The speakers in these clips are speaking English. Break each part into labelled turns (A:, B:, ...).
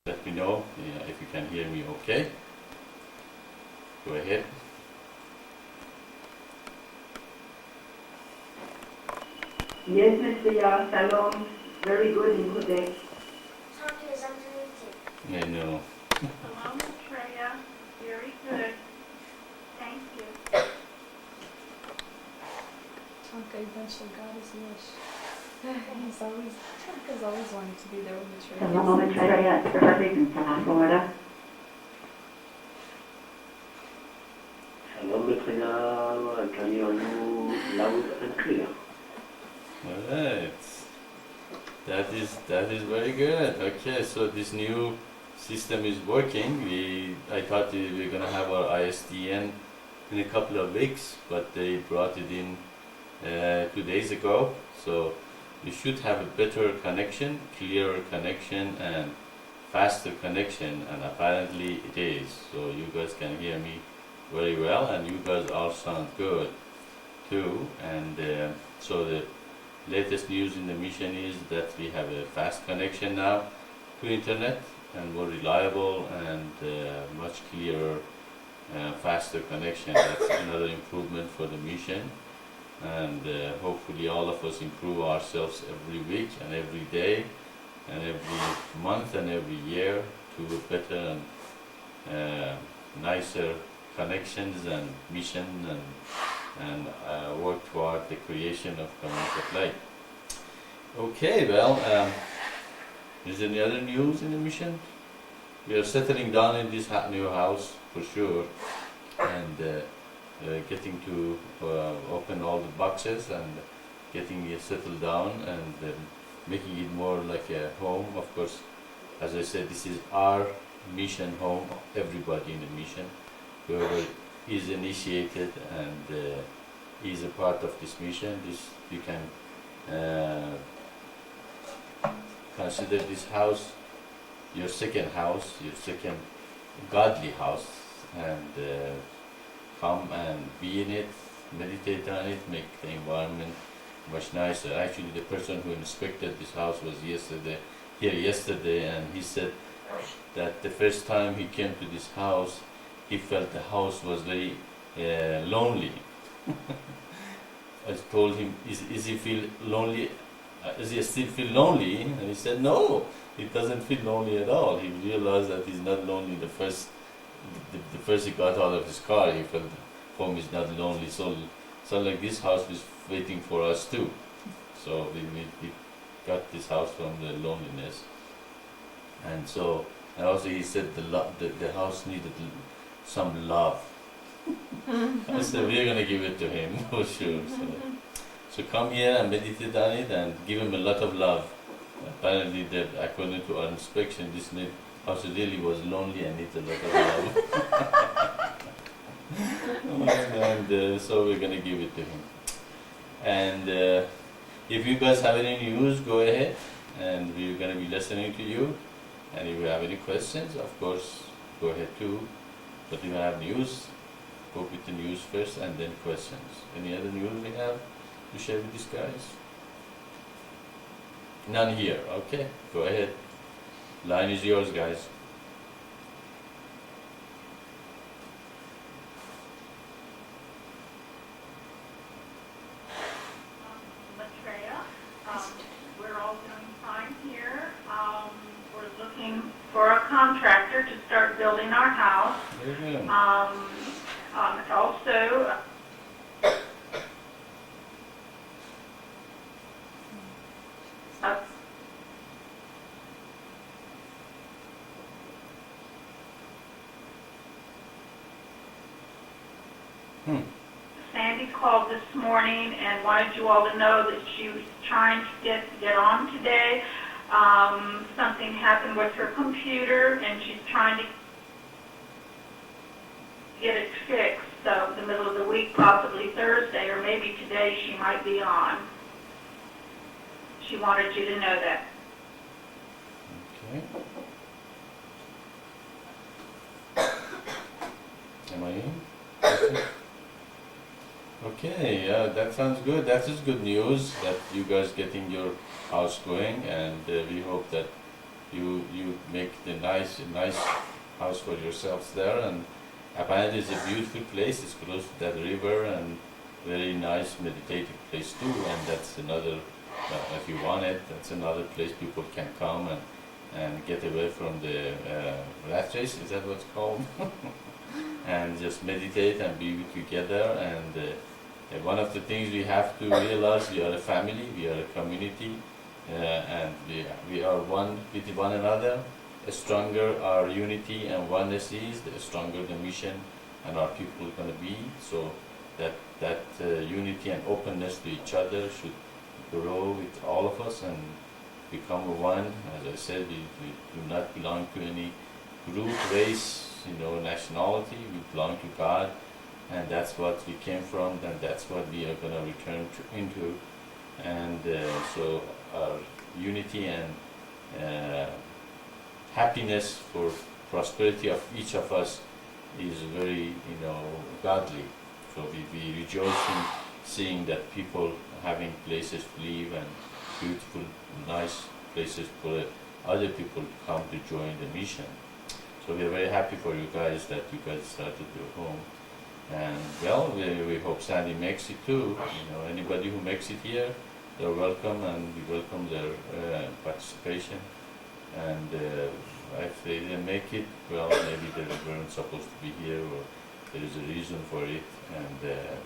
A: let me know if you can hear me okay. Go ahead.
B: Yes, Maitreya, Shalom. Very good in Quebec.
A: I know.
B: Hello, Maitreya. Very good. Thank you.
C: Okay, eventually God is wish. He's always wanted to be there with Maitreya.
B: Hello, Maitreya. It's Patrick in South Florida.
D: Hello, Maitreya. I can hear you loud and clear.
A: Alright. That is very good. Okay, so this new system is working. I thought we were gonna have our ISDN in a couple of weeks, but they brought it in 2 days ago. So you should have a better connection, clearer connection, and faster connection, and apparently it is. So you guys can hear me very well, and you guys all sound good too. And so the latest news in the mission is that we have a fast connection now to internet, and more reliable and much clearer, faster connection. That's another improvement for the mission. And hopefully all of us improve ourselves every week and every day and every month and every year to better and nicer connections and mission and work toward the creation of community of light. Okay, well, is there any other news in the mission? We are settling down in this new house for sure, and getting to open all the boxes and getting it settled down and making it more like a home. Of course, as I said, this is our mission home, everybody in the mission, whoever is initiated and is a part of this mission. You can consider this house your second house, your second godly house, and come and be in it, meditate on it, make the environment much nicer. Actually, the person who inspected this house was here yesterday, and he said that the first time he came to this house, he felt the house was very lonely. I told him, is he feel lonely? Does he still feel lonely? And he said, no, he doesn't feel lonely at all. He realized that he's not lonely the first he got out of his car. He felt home is not lonely. So like this house was waiting for us too. So we got this house from the loneliness. And also he said the house needed some love. I said, we're going to give it to him for sure. So come here and meditate on it and give him a lot of love. Apparently, according to our inspection, this house really was lonely and needs a lot of love. And so we're going to give it to him. And if you guys have any news, go ahead, and we're going to be listening to you. And if you have any questions, of course, go ahead too. But if you have news, go with the news first and then questions. Any other news we have to share with these guys? None here. Okay, go ahead. Line is yours, guys.
B: Maitreya, we're all doing fine here. We're looking for a contractor to start building our house.
A: Very good.
B: Also, Sandy called this morning and wanted you all to know that she was trying to get on today. Something happened with her computer, and she's trying to get it fixed. So the middle of the week, possibly Thursday, or maybe today, she might be on. She wanted you to know that.
A: Okay. Am I in? Okay, yeah, that sounds good. That is good news that you guys getting your house going, and we hope that you make the nice house for yourselves there, and apparently it's a beautiful place. It's close to that river and very nice meditative place too. And that's another, if you want it, that's another place people can come and get away from the rat race. Is that what's called? And just meditate and be together. And one of the things we have to realize, we are a family, we are a community, and we are one with one another. The stronger our unity and oneness is, the stronger the mission and our people are going to be. So that unity and openness to each other should grow with all of us and become one. As I said, we do not belong to any group, race, nationality. We belong to God, and that's what we came from, and that's what we are going to return into. And so our unity and happiness for prosperity of each of us is very, godly. So we rejoice in seeing that people having places to live and beautiful, nice places for other people to come to join the mission. So we are very happy for you guys that you guys started your home. And well, we hope Sandy makes it too. Anybody who makes it here, they're welcome, and we welcome their participation. And if they didn't make it, well, maybe they weren't supposed to be here, or there is a reason for it, and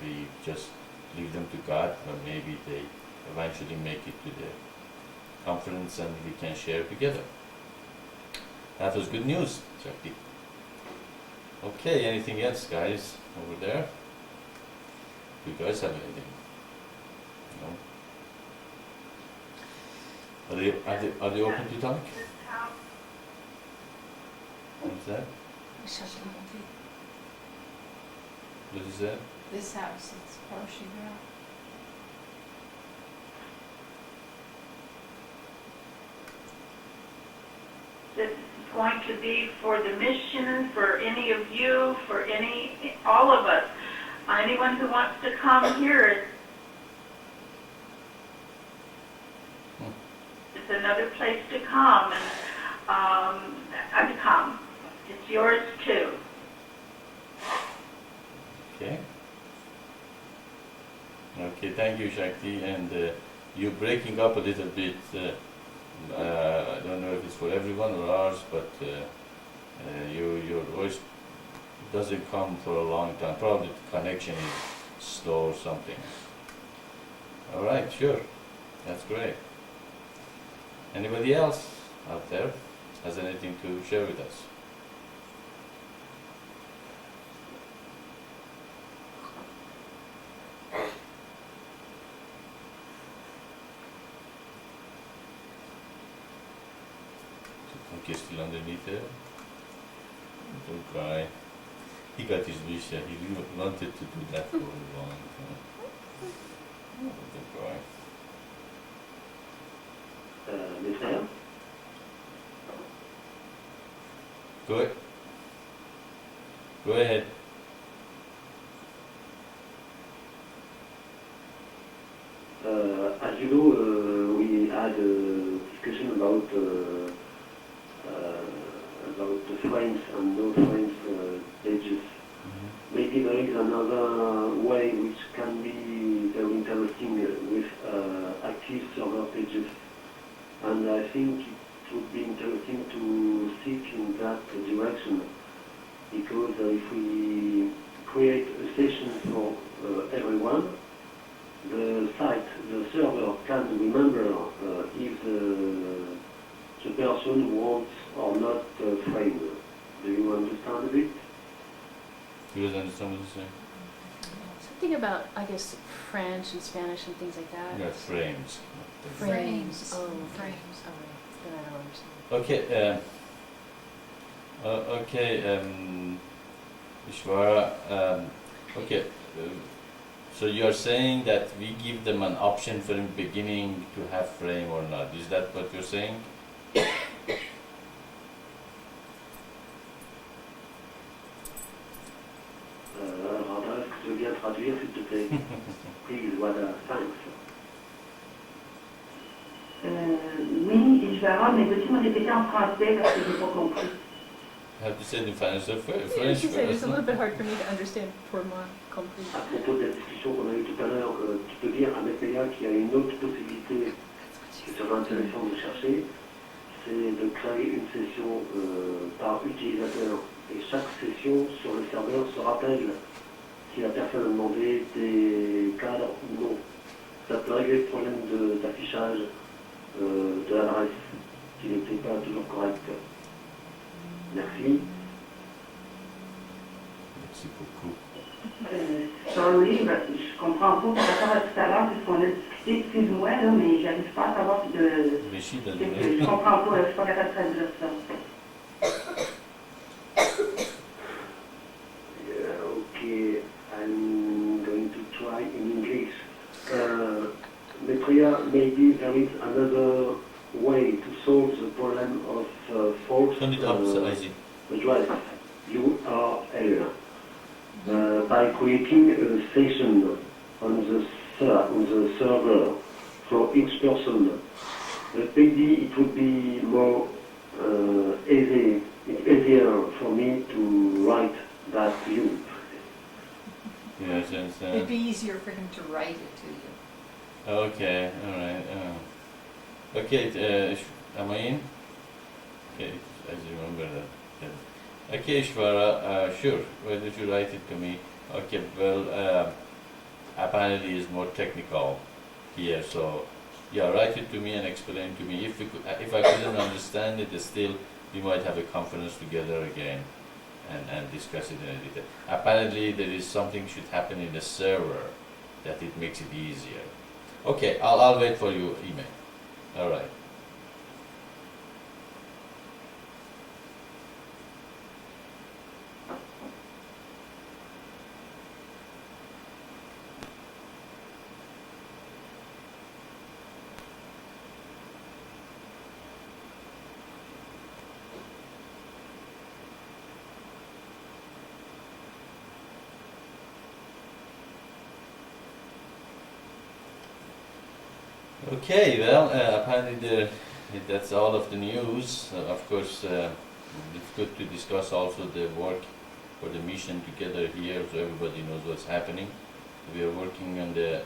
A: we just leave them to God, or maybe they eventually make it to the conference and we can share together. That was good news, Shakti. Okay, anything else, guys, over there? You guys have anything? No? Are they open to talk? What's that? What is that?
C: This house, it's partially out.
B: This is going to be for the mission, for any of you, for all of us. Anyone who wants to come here, it's another place to come and come. It's yours too.
A: Okay. Okay, thank you, Shakti. And you're breaking up a little bit. I don't know if it's for everyone or ours, but your voice doesn't come for a long time. Probably the connection is slow or something. All right, sure. That's great. Anybody else out there has anything to share with us? Okay, still underneath there. Don't cry. He got his wish. He really wanted to do that for a long time. Don't cry.
D: Maitreya?
A: Go ahead.
D: As you know, we had a discussion about the frames and no frames pages. Maybe there is another way which can be very interesting with active server pages. And I think it would be interesting to seek in that direction, because if we create a session for everyone, the site, the server can remember if the person wants or not framed. Do you understand a bit?
A: You guys understand what you're saying?
E: Something about, I guess, French and Spanish and things like that.
A: Yeah, frames.
E: Frames. Oh,
C: Frames.
E: All right. Then I don't understand.
A: Okay, Ishvara, okay, so you are saying that we give them an option from the beginning to have frame or not. Is that what you're saying?
D: Radha, est-ce que tu veux bien traduire, s'il te plaît? Please, Wada, thanks.
F: Oui, différentes, mais peux-tu me répéter en français parce que je n'ai pas compris?
A: I have to say the French,
E: Yeah, she said it's
A: first.
E: a little bit hard for me to understand pour moi compris.
D: À propos de la discussion qu'on a eue tout à l'heure, tu peux dire à Maitreya qu'il y a une autre possibilité qui serait intéressante de chercher, c'est de créer une session par utilisateur. Et chaque session sur le serveur se rappelle si la personne a demandé des cadres ou non. Ça peut régler le problème d'affichage de l'adresse qui n'était pas toujours correct. Merci.
A: Merci beaucoup.
F: Sorry, je comprends pas par rapport à tout à l'heure, puisqu'on a discuté, excuse-moi, là, mais j'arrive pas à savoir
A: Mais she doesn't
F: je
A: know.
F: comprends pas, je suis pas capable de traduire ça.
D: Yeah, okay, I'm going to try in English. Maitreya, maybe there is another way to solve the problem of false
A: Turn it up, Isaac.
D: address, URL, by creating a session on the server for each person. Maybe it would be more easier for me to write that to you.
A: Yes, I understand.
C: It'd be easier for him to write it to you.
A: Okay, alright. Okay, am I in? Okay, I remember that. Yeah. Okay, Shvara, sure. Why don't you write it to me? Okay, well, apparently it's more technical here, so yeah, write it to me and explain to me. If I couldn't understand it, still we might have a conference together again and discuss it in detail. Apparently there is something should happen in the server that it makes it easier. Okay, I'll wait for your email. All right. Okay, well, apparently that's all of the news. Of course, it's good to discuss also the work for the mission together here so everybody knows what's happening. We are working on the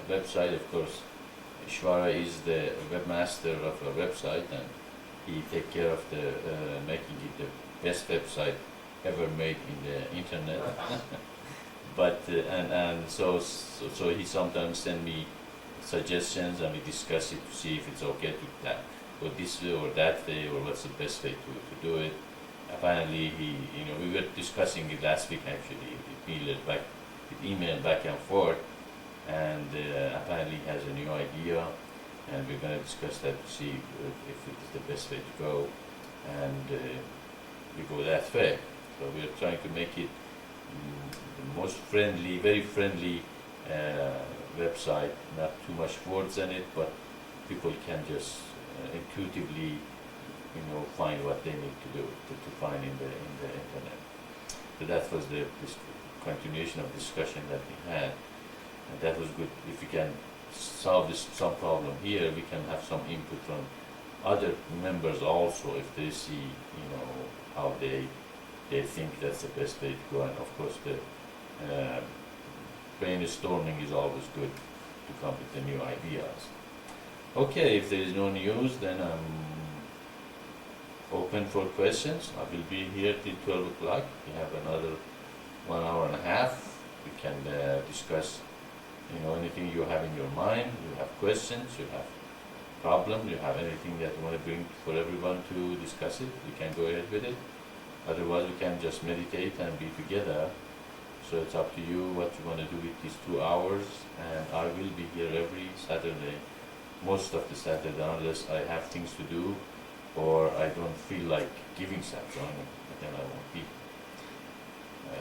A: website, of course. Ishvara is the webmaster of our website and he takes care of the making it the best website ever made in the internet. But so he sometimes send me suggestions and we discuss it to see if it's okay to go this way or that way or what's the best way to do it. Apparently we were discussing it last week actually, with email back and forth, and apparently he has a new idea and we're going to discuss that to see if it is the best way to go, and we go that way. So we're trying to make it the most friendly, very friendly website, not too much words in it, but people can just intuitively, find what they need to do to find in the internet. So that was this continuation of discussion that we had, and that was good. If we can solve some problem here, we can have some input from other members also if they see, how they think that's the best way to go, and of course the brainstorming is always good to come with the new ideas. Okay, if there is no news, then I'm open for questions. I will be here till 12 o'clock. We have another 1 hour and a half. We can discuss, anything you have in your mind. You have questions, you have problems, you have anything that you want to bring for everyone to discuss it. We can go ahead with it. Otherwise, we can just meditate and be together. So it's up to you what you want to do with these 2 hours, and I will be here every Saturday, most of the Saturday, unless I have things to do or I don't feel like giving Satsang, then I won't be.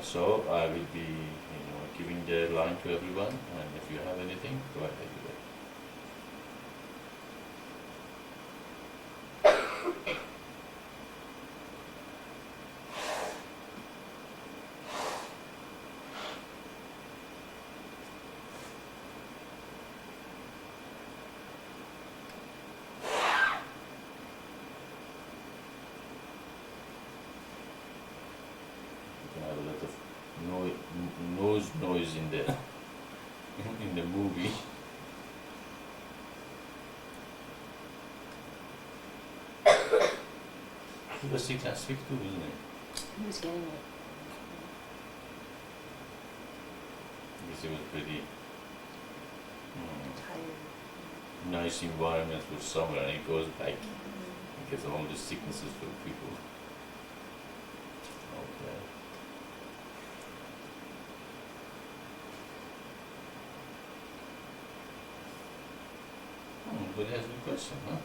A: So I will be, giving the line to everyone, and if you have anything, go ahead with it. noise in the in the movie. He was sick last week too, wasn't he?
E: He was getting it.
A: Because it was pretty
E: Tired.
A: nice environment for summer, and he goes back and gets all the sicknesses for people. Okay. But that's a good question, huh?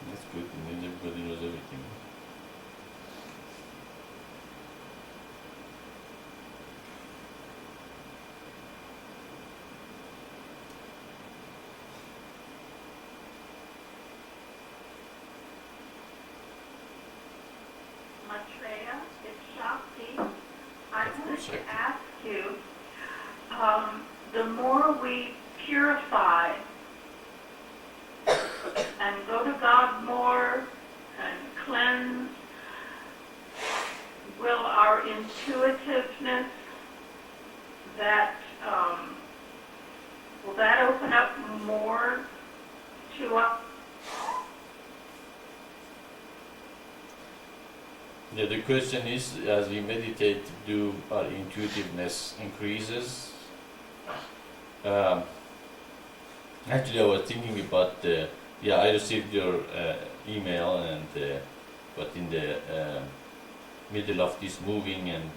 A: That's good, and then everybody knows everything.
B: Maitreya, it's Shakti. I
A: Of
B: wanted
A: course,
B: to
A: Shakti.
B: ask you, the more we purify and go to God more and cleanse, will our intuitiveness, that will that open up more to us?
A: Yeah, the question is, as we meditate, do our intuitiveness increases? Actually, I was thinking about yeah, I received your email, and but in the middle of this moving and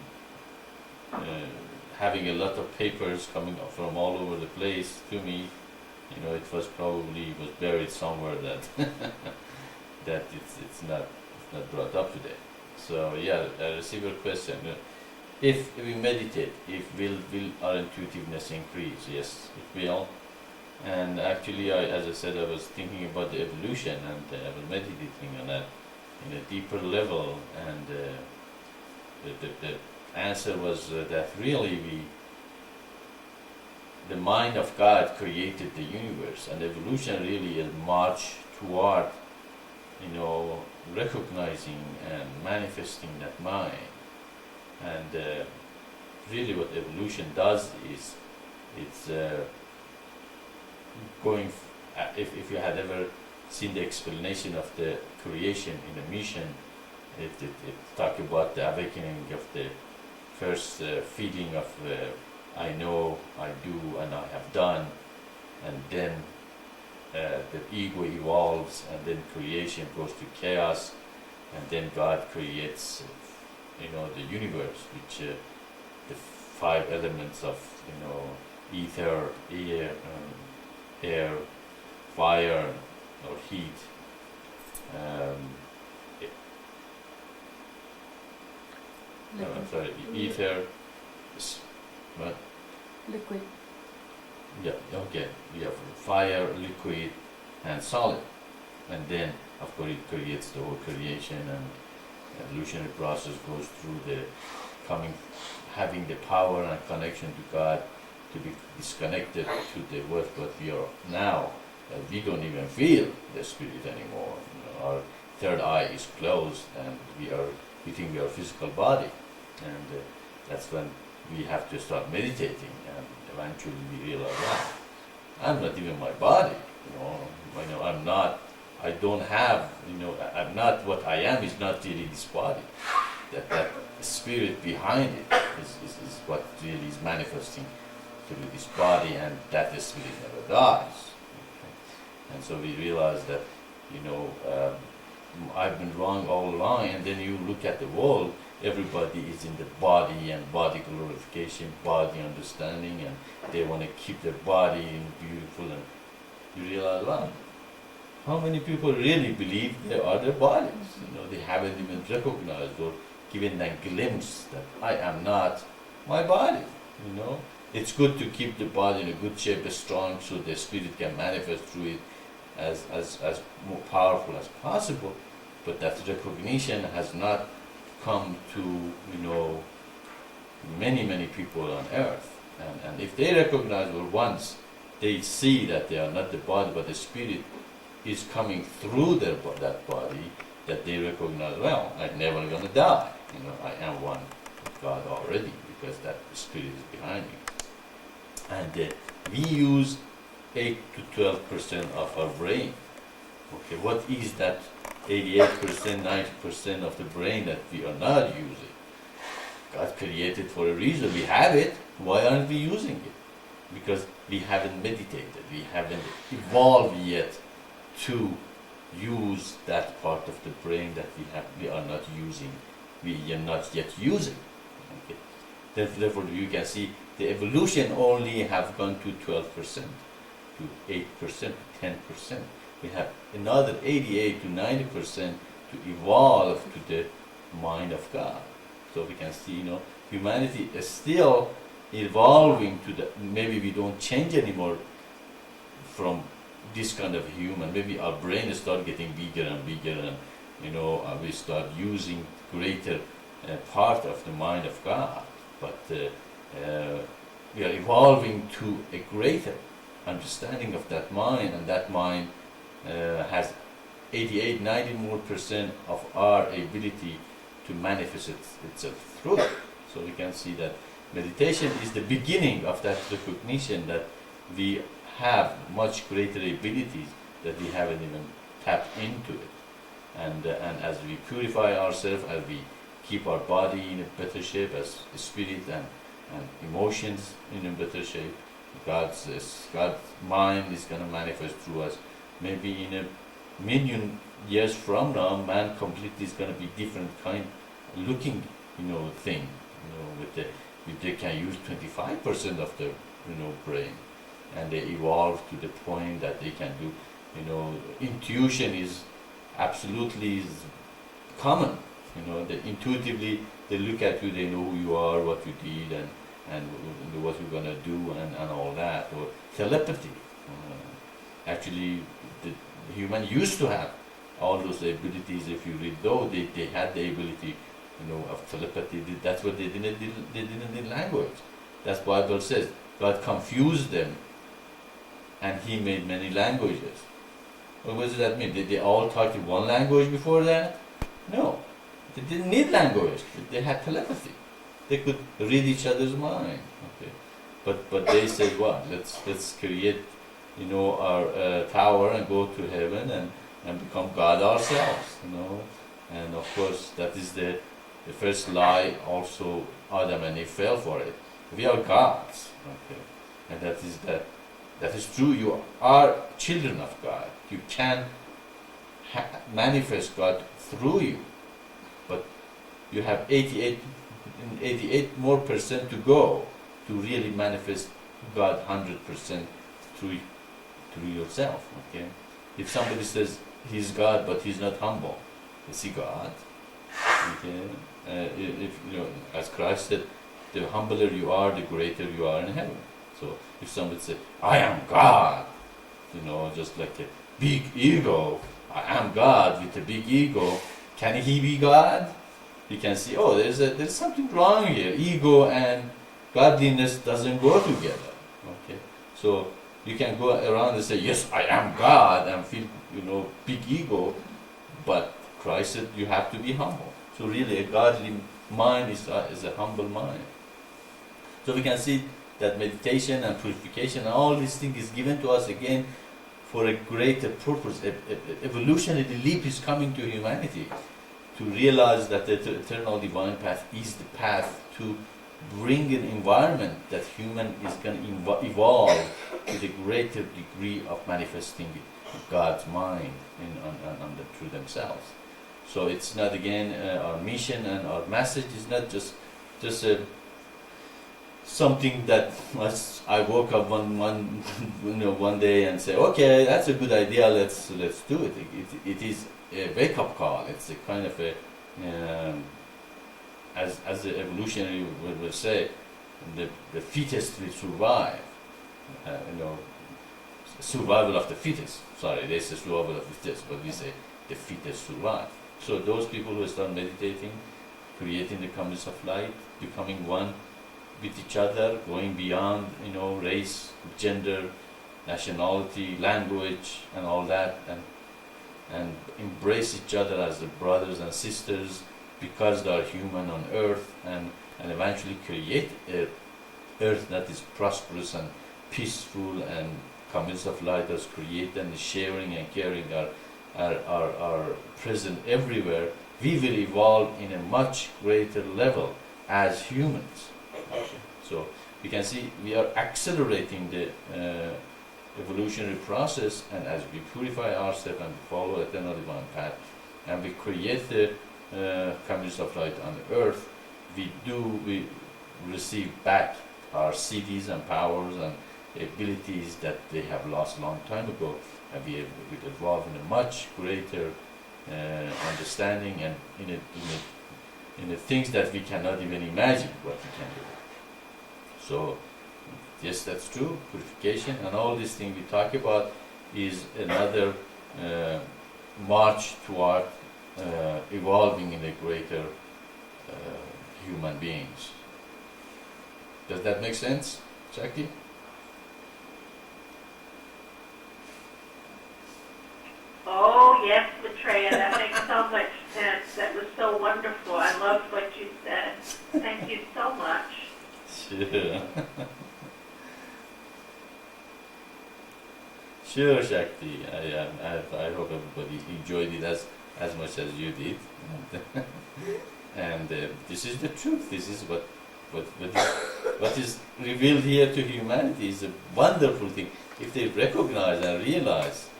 A: having a lot of papers coming up from all over the place to me, you know, it was buried somewhere that that it's not brought up today. So yeah, I received your question. If we meditate, will our intuitiveness increase? Yes, it will. And actually, as I said, I was thinking about the evolution, and I was meditating on that in a deeper level. And the answer was that really the mind of God created the universe, and evolution really is march toward, you know, recognizing and manifesting that mind. And really what evolution does is it's if you had ever seen the explanation of the creation in the mission, it talks about the awakening of the first feeling of I know, I do, and I have done, and then the ego evolves, and then creation goes to chaos, and then God creates, you know, the universe, which the 5 elements of, you know, ether, air, fire, or heat. No, I'm sorry, ether, what?
E: Liquid.
A: Yeah, okay. We have fire, liquid, and solid. And then, of course, it creates the whole creation, and evolutionary process goes through the having the power and connection to God, to be disconnected to the what we are now. We don't even feel the spirit anymore. You know, our third eye is closed, and we think we are a physical body. And that's when we have to start meditating, and eventually we realize, wow, I'm not even my body. You know, I'm not. I don't have. You know, I'm not what I am. Is not really this body. That spirit behind it is what really is manifesting through this body, and that the spirit never dies. Okay? And so we realize that, you know, I've been wrong all along. And then you look at the world. Everybody is in the body and body glorification, body understanding, and they want to keep their body beautiful. And you realize, wow, how many people really believe they are their bodies? You know, they haven't even recognized or given that glimpse that I am not my body. You know, it's good to keep the body in a good shape, strong, so the spirit can manifest through it as more powerful as possible. But that recognition has not come to, you know, many people on earth. And if they recognize, or once they see that they are not the body but the spirit is coming through that body, that they recognize, well, I'm never gonna die. I am one with God already because that spirit is behind me. And we use 8 to 12% of our brain. Okay, what is that 88%, 90% of the brain that we are not using? God created for a reason. We have it. Why aren't we using it? Because we haven't meditated. We haven't evolved yet to use that part of the brain that we are not using. We are not yet using. Okay. Therefore, you can see the evolution only have gone to 12%, to 8%, to 10%. We have another 88 to 90% to evolve to the mind of God. So we can see, humanity is still evolving to the, maybe we don't change anymore from this kind of human. Maybe our brain start getting bigger and bigger, and we start using greater part of the mind of God. But we are evolving to a greater understanding of that mind, and that mind has 88, 90 more percent of our ability to manifest itself through it. So we can see that meditation is the beginning of that recognition that we have much greater abilities that we haven't even tapped into it. And as we purify ourselves, as we keep our body in a better shape, as spirit and emotions in a better shape, God's mind is going to manifest through us. Maybe in a million years from now, man completely is going to be different kind looking, thing. They can use 25% of their, brain, and they evolve to the point that they can do, intuition is absolutely common. They intuitively they look at you, they know who you are, what you did, and what you're gonna do, and all that. Or telepathy. Actually, the human used to have all those abilities. If you read, though they had the ability, of telepathy. That's what they didn't need language. That's why Bible says God confused them, and He made many languages. Well, what does that mean? Did they all talk in one language before that? No, they didn't need language. They had telepathy. They could read each other's mind. Okay, but they said, what? Let's create, our tower and go to heaven and become God ourselves. And of course that is the first lie. Also, Adam and Eve fell for it. We are gods. Okay, and that is true. You are children of God. You can manifest God through you, but you have 88 more percent to go to really manifest God 100% through yourself. Okay, if somebody says he's God but he's not humble, is he God? Okay, if as Christ said, the humbler you are, the greater you are in heaven. So if somebody says, I am God, just like a big ego, I am God with a big ego, can he be God? You can see, there's something wrong here. Ego and godliness doesn't go together. Okay, so you can go around and say, yes, I am God, and feel, big ego, but Christ said you have to be humble. So really, a godly mind is a humble mind. So we can see that meditation and purification and all these things is given to us again for a greater purpose. Evolutionary leap is coming to humanity to realize that the eternal divine path is the path to bring an environment that human is going to evolve to the greater degree of manifesting God's mind through themselves. So it's not, again, our mission and our message is not just something that I woke up one day and say, okay, that's a good idea, let's do it. It is a wake-up call. It's a kind of a as the evolutionary will say, the fittest will survive. Survival of the fittest. Sorry, they say survival of the fittest, but we say the fittest survive. So those people who start meditating, creating the community of light, becoming one with each other, going beyond, race, gender, nationality, language, and all that, and and embrace each other as the brothers and sisters because they are human on earth, and eventually create a earth that is prosperous and peaceful, and communities of light that's created, and the sharing and caring are present everywhere, we will evolve in a much greater level as humans. Okay. So we can see we are accelerating the evolutionary process, and as we purify ourselves and follow eternal divine path, and we create the communities of light on the earth, we receive back our cities and powers and abilities that they have lost a long time ago, and we evolve in a much greater understanding, and in the things that we cannot even imagine what we can do. So yes, that's true. Purification and all these things we talk about is another march toward evolving in a greater human beings. Does that make sense, Jackie?
B: Oh, yes, Maitreya, that makes so much sense. That was so wonderful. I loved what you said. Thank you so much.
A: Sure. Sure, Shakti. I hope everybody enjoyed it as much as you did. And this is the truth. This is what is revealed here to humanity is a wonderful thing. If they recognize and realize,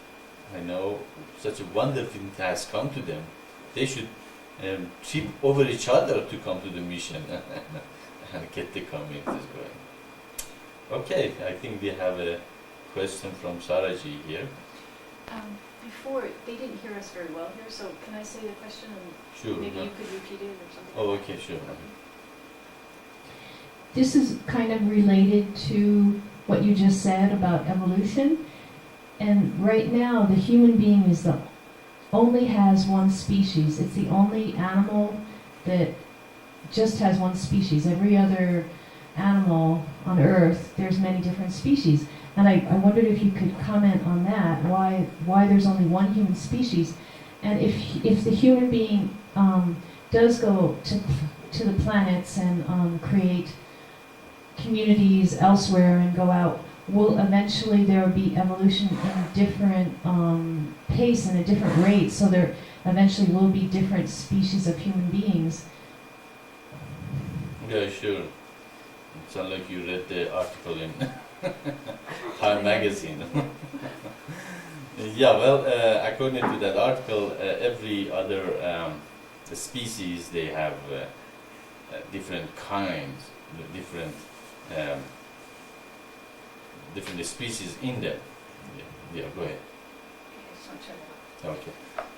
A: I know such a wonderful thing has come to them, they should trip over each other to come to the mission and get the communities going. Okay, I think we have a question from Saraji here.
E: Before, they didn't hear us very well here, so can I say the question and
A: Sure.
E: maybe you could repeat it or something?
A: Oh, okay, sure.
G: This is kind of related to what you just said about evolution. And right now, the human being only has one species. It's the only animal that just has one species. Every other animal on Earth, there's many different species. And I wondered if you could comment on that, why there's only one human species. And if the human being does go to the planets and create communities elsewhere and go out, will eventually there be evolution in a different pace and a different rate, so there eventually will be different species of human beings.
A: Yeah, sure. It sounds like you read the article in Time magazine. Yeah, well, according to that article, every other species, they have different kinds, different species in them. Yeah, go ahead. Okay.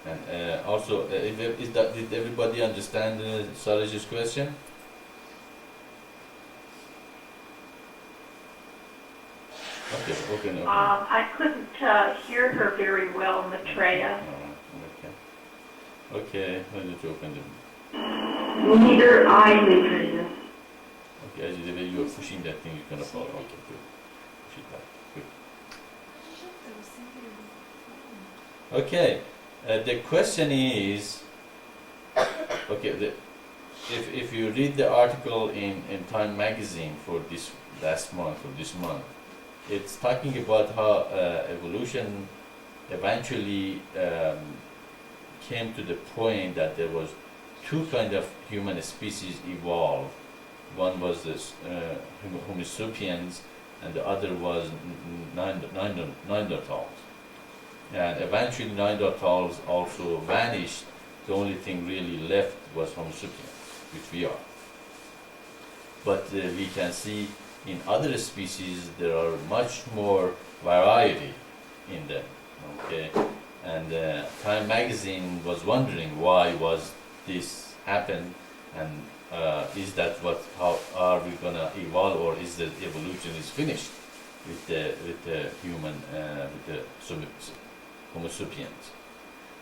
A: And also, did everybody understand Saraji's question? Okay.
B: I couldn't hear her very well, Maitreya.
A: Okay, let me open them.
F: Neither I, Maitreya.
A: Okay, as the way you are pushing that thing, you're gonna fall. Okay, good. Push it back. Good. Okay, the question is, okay, if you read the article in Time magazine for this last month or this month, it's talking about how evolution eventually came to the point that there was two kind of human species evolved. One was this Homo sapiens, and the other was Neanderthals. And eventually Neanderthals also vanished. The only thing really left was Homo sapiens, which we are. But we can see in other species there are much more variety in them. Okay, and Time magazine was wondering why was this happen, and is that how are we gonna evolve, or is the evolution is finished with the human with the Homo sapiens?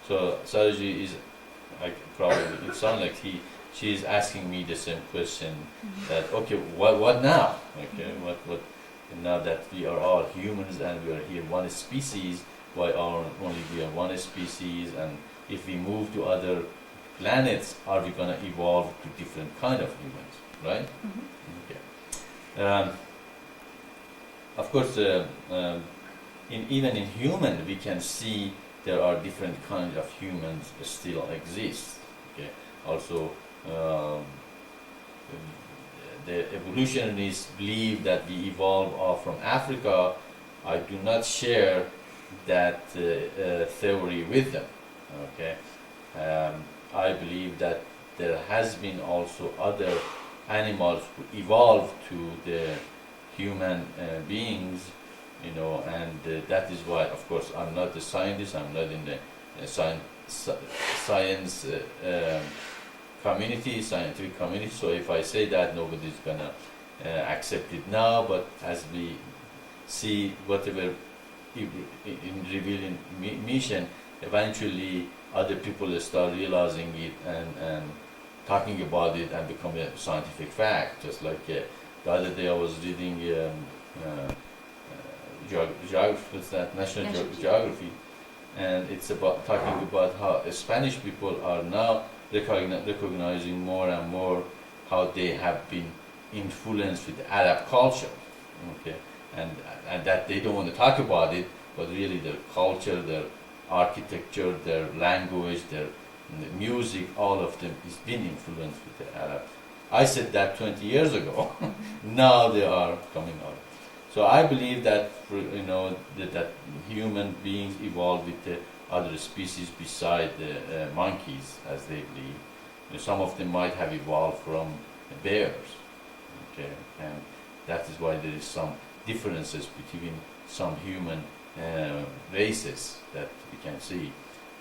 A: So Saraji is probably, it sounds like she is asking me the same question, that okay, what now? Okay, what now that we are all humans and we are here one species, why are only we are one one species, and if we move to other planets, are we going to evolve to different kind of humans, right? Okay. Of course, even in human, we can see there are different kinds of humans still exist. Okay. Also, the evolutionists believe that we evolved all from Africa. I do not share that theory with them. Okay. I believe that there has been also other animals who evolved to the human beings, you know, and that is why, of course, I'm not a scientist. I'm not in the science community, scientific community. So if I say that, nobody's gonna accept it now. But as we see whatever in revealing mission, eventually other people start realizing it and talking about it and become a scientific fact. Just like the other day I was reading geography, National Geography, and it's about talking about how Spanish people are now recognizing more and more how they have been influenced with the Arab culture, okay, and that they don't want to talk about it, but really their culture, their architecture, their language, their music, all of them is been influenced with the Arab. I said that 20 years ago. Now they are coming out. So I believe that, you know, that human beings evolved with the other species beside the monkeys, as they believe. You know, some of them might have evolved from bears. Okay, and that is why there is some differences between some human races that we can see.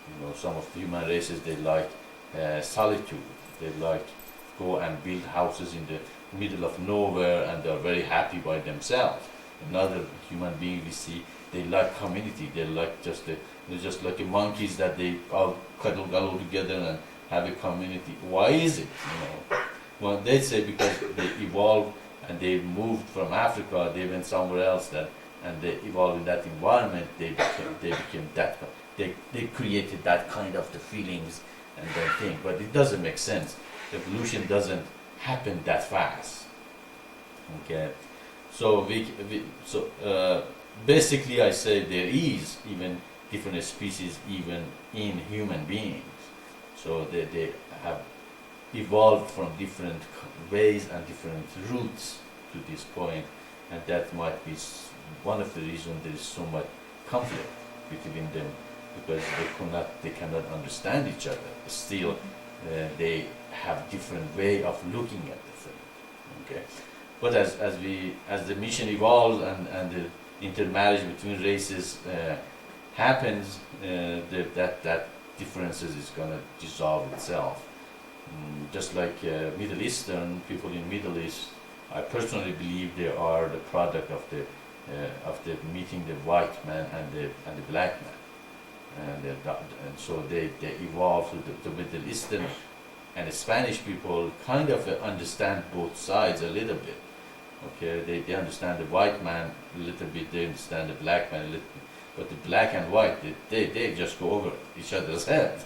A: You know, some of the human races, they like solitude. They like go and build houses in the middle of nowhere, and they are very happy by themselves. Another human being we see, they like community. They like they're just like the monkeys that they all cuddle together and have a community. Why is it? You know, well, they say because they evolved and they moved from Africa, they went somewhere else and they evolved in that environment. They became that. They created that kind of the feelings and that thing. But it doesn't make sense. Evolution doesn't happen that fast. Okay, so basically I say there is even different species even in human beings. So they have evolved from different ways and different routes to this point, and that might be one of the reasons there is so much conflict between them, because they cannot understand each other. Still, they have different way of looking at the thing. Okay, but as the mission evolves and the intermarriage between races happens, that differences is going to dissolve itself. Just like Middle Eastern people in Middle East, I personally believe they are the product of the meeting the white man and the black man, and so they evolved to the Middle Eastern and the Spanish people kind of understand both sides a little bit. Okay, they understand the white man a little bit, they understand the black man a little bit, but the black and white, they just go over each other's head.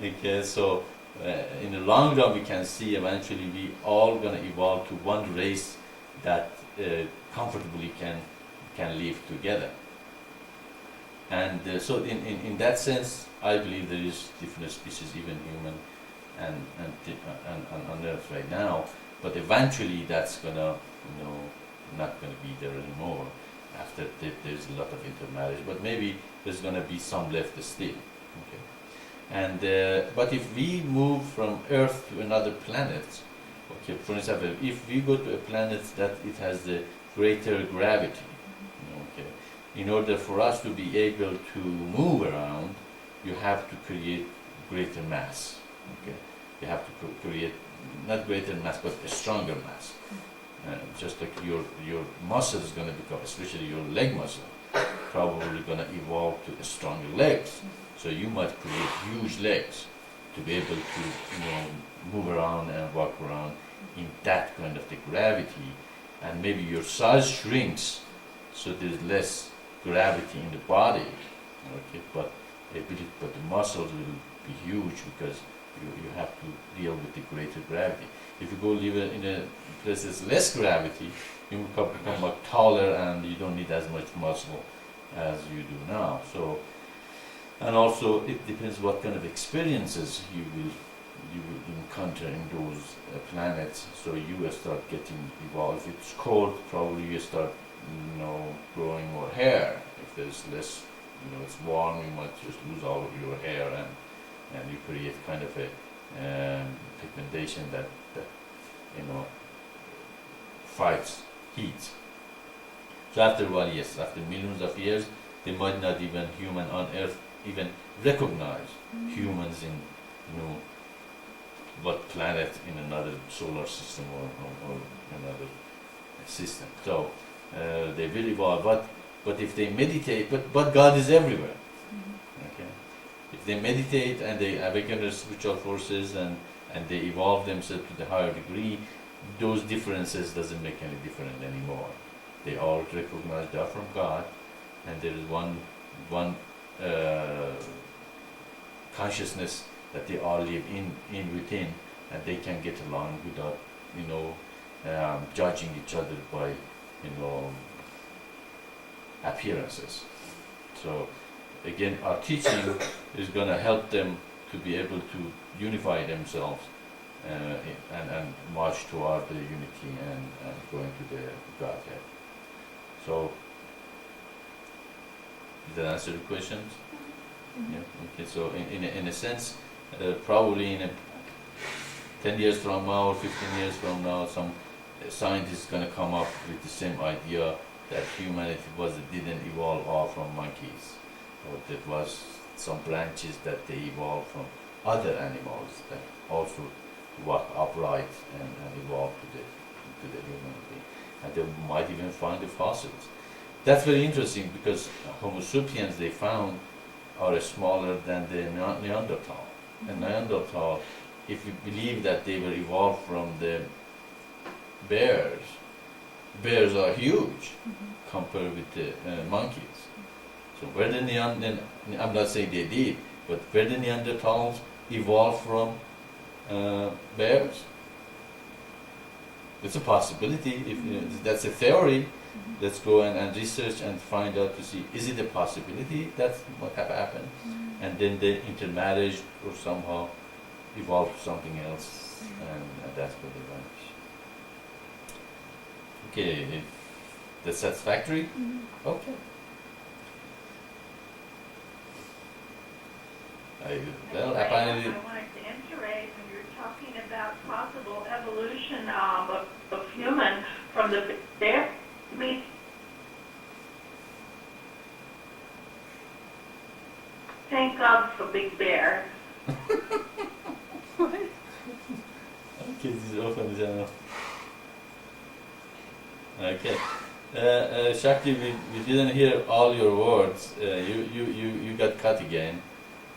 A: Okay, so in the long run, we can see eventually we all going to evolve to one race that comfortably can live together. And so in that sense, I believe there is different species, even human and on Earth right now. But eventually, that's gonna, not gonna be there anymore. After there's a lot of intermarriage, but maybe there's gonna be some left still. Okay. And but if we move from Earth to another planet, okay, for example, if we go to a planet that it has the greater gravity, okay, in order for us to be able to move around, you have to create greater mass. Okay, you have to create not greater mass, but a stronger mass. Just like your muscle is going to become, especially your leg muscle, probably going to evolve to stronger legs. So you might create huge legs to be able to move around and walk around in that kind of the gravity, and maybe your size shrinks, so there's less gravity in the body. Okay, but muscles will be huge because you have to deal with the greater gravity. If you go live in a place that's less gravity, you become much taller and you don't need as much muscle as you do now. So, and also it depends what kind of experiences you will encounter in those planets. So you will start getting evolved. If it's cold, probably you start, growing more hair. If there's less, it's warm, you might just lose all of your hair, and you create kind of a pigmentation that fights heat. So after a while, yes, after millions of years, they might not even human on Earth even recognize humans in what planet in another solar system or another system. So they will evolve. But if they meditate, but God is everywhere. Okay, if they meditate and they awaken their spiritual forces and they evolve themselves to the higher degree, those differences doesn't make any difference anymore. They all recognize they are from God, and there is one consciousness that they all live in within, and they can get along without judging each other by appearances. So again, our teaching is going to help them to be able to unify themselves and march toward the unity and going to the Godhead. So, did that answer the questions? Yeah. Okay. So, in a sense, probably in 10 years from now or 15 years from now, some scientist is going to come up with the same idea that humanity didn't evolve all from monkeys, or that was some branches that they evolved from other animals that also walk upright and evolve to the human being. And they might even find the fossils. That's very interesting because Homo sapiens they found are smaller than the Neanderthal. And Neanderthal, if you believe that they were evolved from the bears are huge compared with the monkeys. So where the I'm not saying they did, but where the Neanderthals evolved from bears? It's a possibility. If that's a theory, let's go and research and find out to see, is it a possibility that's what happened? And then they intermarriage or somehow evolved to something else, and that's where they vanish. Okay, that's satisfactory? Okay. Apparently.
B: I wanted to iterate when you're talking about possible evolution of human from the bear. Think of a big bear.
A: Okay, this is open channel. Okay. Shakti, we didn't hear all your words. You got cut again.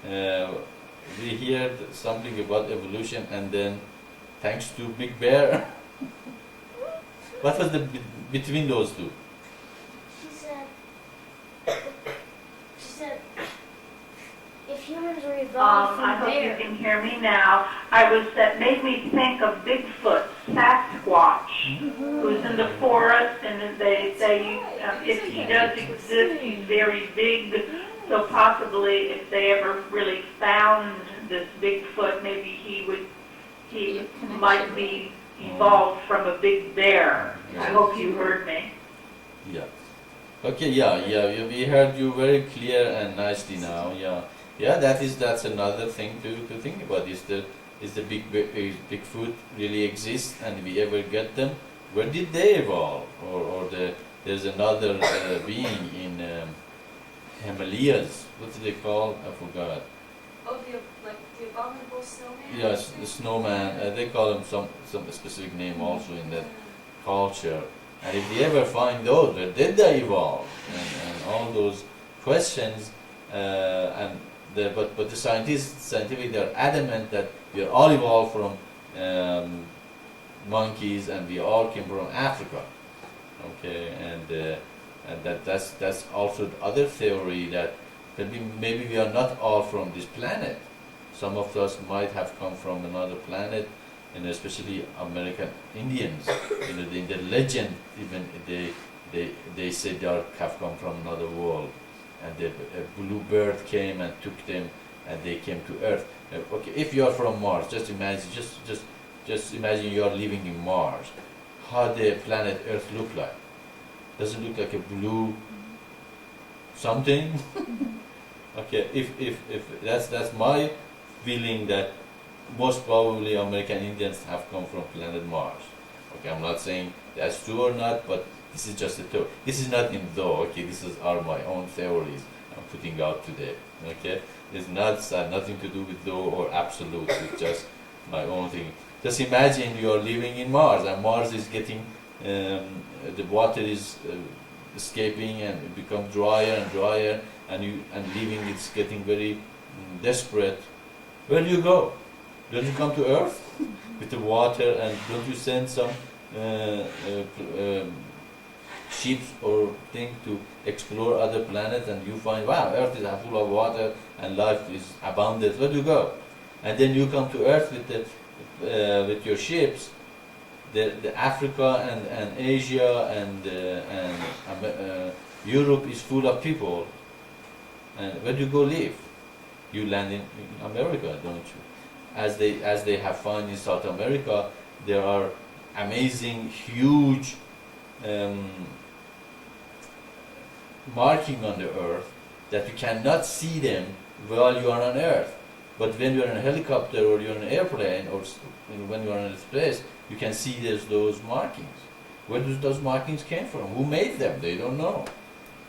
A: We heard something about evolution and then thanks to Big Bear. What was the between those two?
H: She said, if humans were evolved
B: I
H: from
B: hope you
H: bears.
B: can hear me now. That made me think of Bigfoot, Sasquatch, who's in the forest, and they say if he does exist, he's very big. So possibly, if they ever really found this Bigfoot, maybe he might be evolved from a big bear. I hope you heard me.
A: Yeah. Okay. Yeah. We heard you very clear and nicely now. Yeah. That's another thing to think about. Is the Bigfoot really exist, and we ever get them? Where did they evolve? Or there's another being in Himalayas. What do they call? I forgot.
C: Oh, the abominable snowman?
A: Yes, the snowman. They call him some specific name also in that culture. And if they ever find those, where did they evolve? And all those questions. But the scientific, they're adamant that we are all evolved from monkeys, and we all came from Africa. Okay, and that's also the other theory that Maybe we are not all from this planet. Some of us might have come from another planet, and especially American Indians. In the legend, even they say have come from another world, and a blue bird came and took them, and they came to Earth. Okay, if you are from Mars, just imagine, just imagine you are living in Mars. How the planet Earth look like? Does it look like a blue something? Okay, if that's my feeling, that most probably American Indians have come from planet Mars. Okay, I'm not saying that's true or not, but this is just a theory. This is not in though. Okay, this are my own theories I'm putting out today. Okay, it's not nothing to do with though or absolute. It's just my own thing. Just imagine you are living in Mars, and Mars is getting the water is escaping and it becomes drier and drier, and living it's getting very desperate. Where do you go? Don't you come to Earth with the water, and don't you send some ships or thing to explore other planets, and you find, wow, Earth is full of water and life is abundant. Where do you go? And then you come to Earth with your ships. The Africa and Asia and Europe is full of people. And where do you go live? You land in America, don't you? As they have found in South America, there are amazing, huge marking on the earth that you cannot see them while you are on Earth. But when you are in a helicopter or you're in an airplane, or when you are in space, you can see those markings. Where do those markings came from? Who made them? They don't know.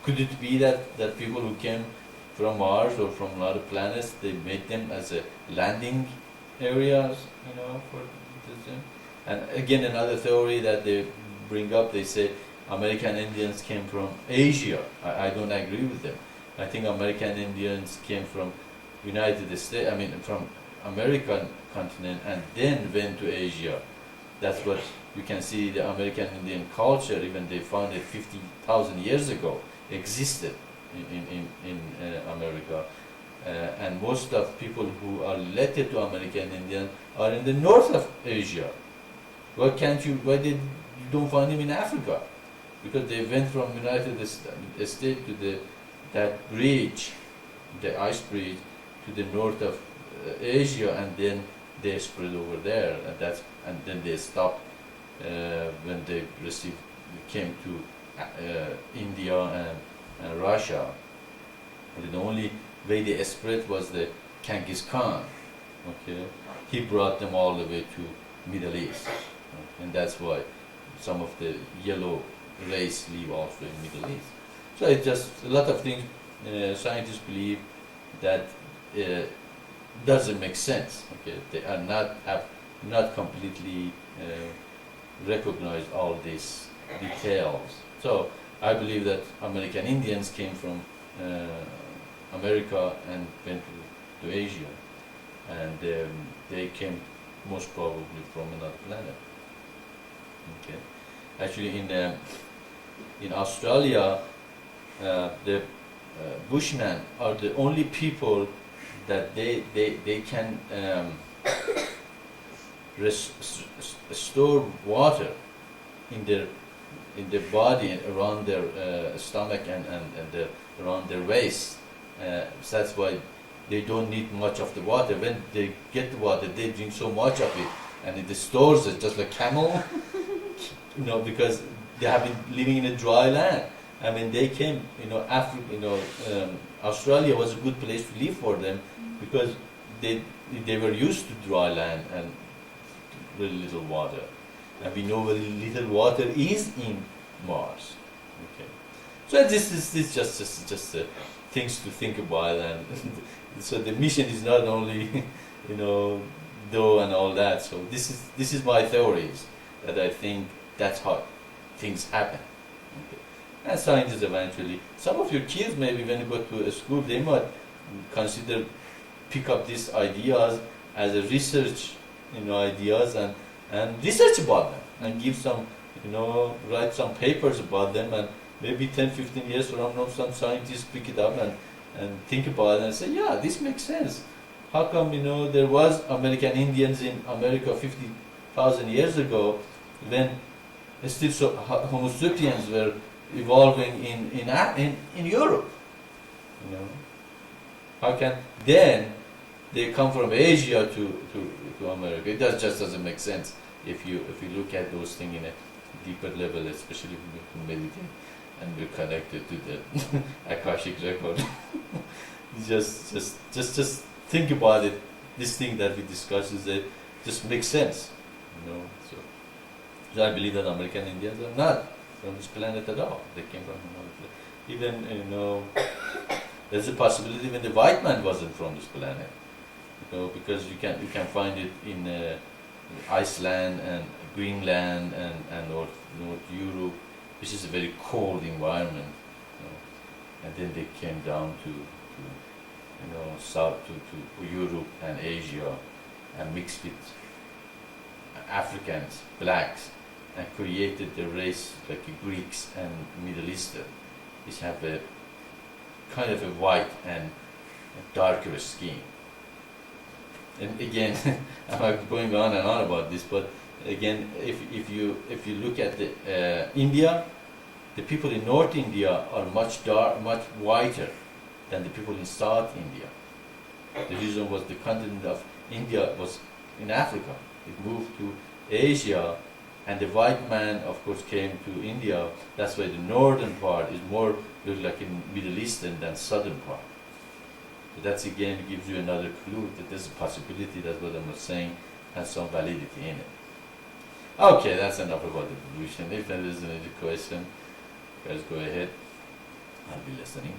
A: Could it be that people who came from Mars or from other planets, they made them as a landing areas, for this? And again, another theory that they bring up, they say American Indians came from Asia. I don't agree with them. I think American Indians came from United States, from American continent, and then went to Asia. That's what you can see. The American Indian culture, even they found it 50,000 years ago, existed in America. And most of people who are related to American Indian are in the north of Asia. Why did you don't find them in Africa? Because they went from United States to that bridge, the ice bridge, to the north of Asia, and then they spread over there, and then they stopped when they came to India and Russia. And the only way they spread was the Genghis Khan. Okay, he brought them all the way to Middle East, and that's why some of the yellow race live also in Middle East. So it's just a lot of things. Scientists believe that doesn't make sense. Okay, they are not completely recognized all these details. So I believe that American Indians came from America and went to Asia, and they came most probably from another planet. Okay, actually in Australia, the Bushmen are the only people that they can store water in their body and around their stomach and around their waist. So that's why they don't need much of the water. When they get the water, they drink so much of it, and it stores it just like camel, because they have been living in a dry land. They came, Africa, Australia was a good place to live for them because they were used to dry land and very little water. And we know very little water is in Mars. Okay, so this is just things to think about, and so the mission is not only though and all that. So this is my theories that I think that's how things happen. Okay. And scientists eventually, some of your kids maybe when you go to a school, they might pick up these ideas as a research, ideas and research about them and give some, write some papers about them, and maybe 10, 15 years from now some scientists pick it up and think about it and say, yeah, this makes sense. How come, there was American Indians in America 50,000 years ago when still Homo sapiens were evolving in Europe? How can then they come from Asia to America? It doesn't make sense if you look at those things in a deeper level, especially if you meditate and we're connected to the Akashic record. just think about it. This thing that we discussed just makes sense, So I believe that American Indians are not from this planet at all. They came from another planet. Even there's a possibility even the white man wasn't from this planet. Because you can find it in Iceland and Greenland and North Europe, which is a very cold environment. And then they came down to south to Europe and Asia and mixed with Africans, blacks, and created the race like Greeks and Middle Eastern, which have a kind of a white and darker skin. And again, I'm going on and on about this, but again, if you look at the India, the people in North India are much whiter than the people in South India. The reason was the continent of India was in Africa. It moved to Asia, and the white man, of course, came to India. That's why the northern part is more look like in Middle Eastern than southern part. So that's again gives you another clue that there's a possibility that what I'm saying has some validity in it. Okay, that's enough about evolution. If there is any question, guys, go ahead. I'll be listening.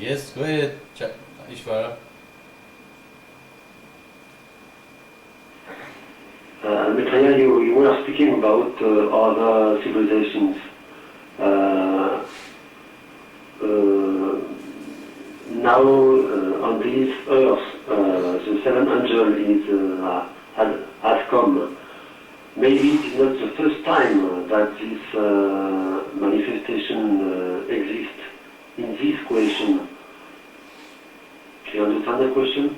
A: Yes, go ahead, Ishvara.
D: Maitreya, you were speaking about other civilizations. Now on this earth, the seventh angel has come. Maybe it's not the first time that this manifestation exists in this question. Do you understand the question?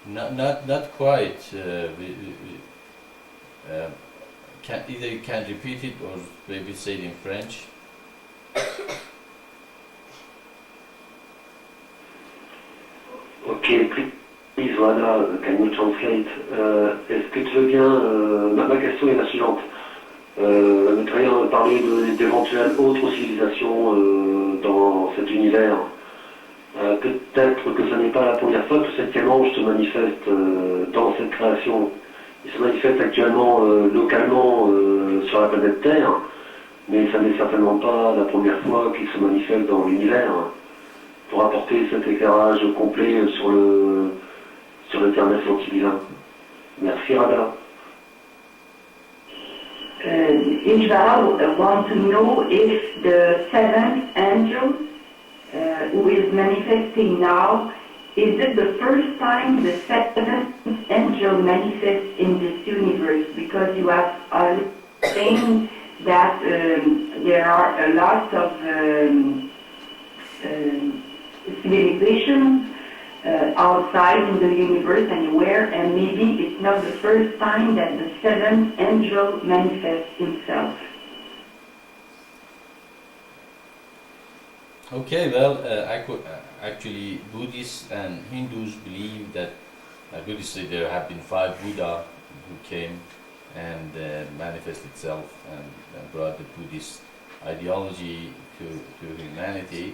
A: Not quite. Either you can repeat it or maybe say it in French.
D: Ok, please, voilà, can you translate? Est-ce que tu veux bien... ma question est la suivante. Maitreya a parlé d'éventuelles autres civilisations dans cet univers. Peut-être que ce n'est pas la première fois que cet ange se manifeste dans cette création. Il se manifeste actuellement localement sur la planète Terre, mais ça n'est certainement pas la première fois qu'il se manifeste dans l'univers pour apporter cet éclairage complet sur l'incarnation divine. Merci Radha.
F: Ishvara wants to know if the seventh angel who is manifesting now, is it the first time the seventh angel manifests in this universe? Because you have saying that there are a lot of civilizations outside in the universe anywhere, and maybe it's not the first time that the seventh angel manifests himself.
A: Okay, well, actually Buddhists and Hindus believe that Buddhists say there have been 5 Buddha who came and manifest itself and brought the Buddhist ideology to humanity.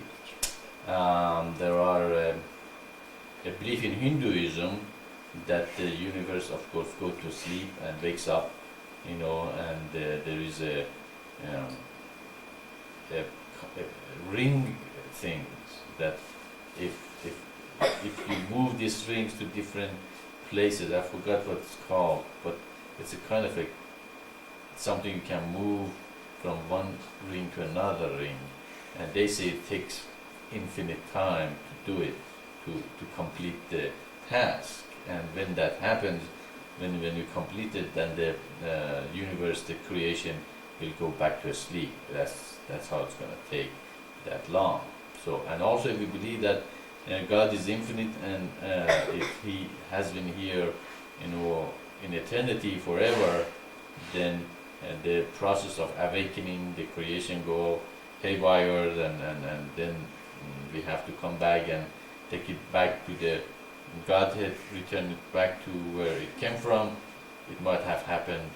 A: There are a belief in Hinduism that the universe, of course, goes to sleep and wakes up, and there is a ring things that if you move these rings to different places, I forgot what it's called, but it's a kind of something you can move from one ring to another ring, and they say it takes infinite time to do it, to complete the task, and when that happens, when you complete it, then the universe, the creation, will go back to sleep. That's how it's going to take that long. So, and also if we believe that God is infinite, and if He has been here, in eternity forever, then the process of awakening, the creation go haywire, and then we have to come back and take it back to the Godhead, return it back to where it came from. It might have happened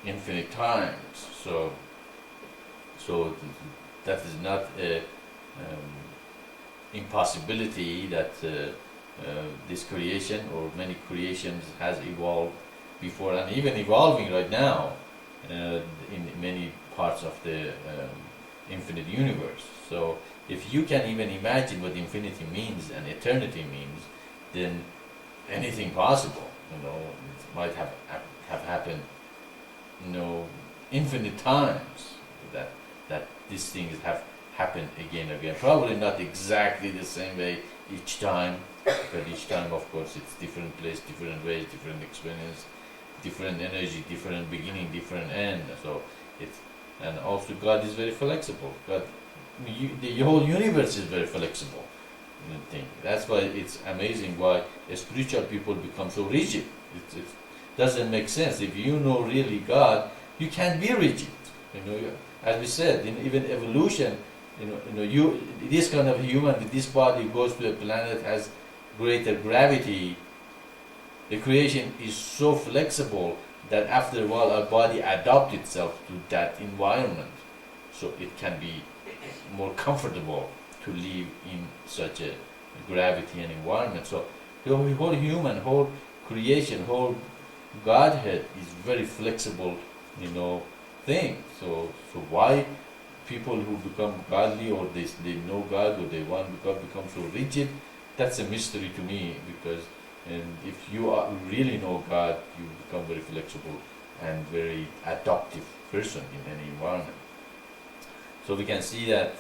A: infinite times. So that is not a impossibility that this creation or many creations has evolved before, and even evolving right now in many parts of the infinite universe. So if you can even imagine what infinity means and eternity means, then anything possible, it might have happened, infinite times that these things have happened again and again. Probably not exactly the same way each time, because each time, of course, it's different place, different ways, different experience, different energy, different beginning, different end. So and also God is very flexible. The whole universe is very flexible. That's why it's amazing why spiritual people become so rigid. It doesn't make sense. If you know really God, you can't be rigid. As we said, in even evolution, this kind of human with this body goes to a planet has greater gravity. The creation is so flexible that after a while our body adapts itself to that environment, so it can be more comfortable to live in such a gravity and environment. So the whole human, whole creation, whole Godhead is very flexible, thing. So why people who become godly, or they know God, or they want God become so rigid, that's a mystery to me, because and if you really know God, you become very flexible and very adaptive person in any environment. So we can see that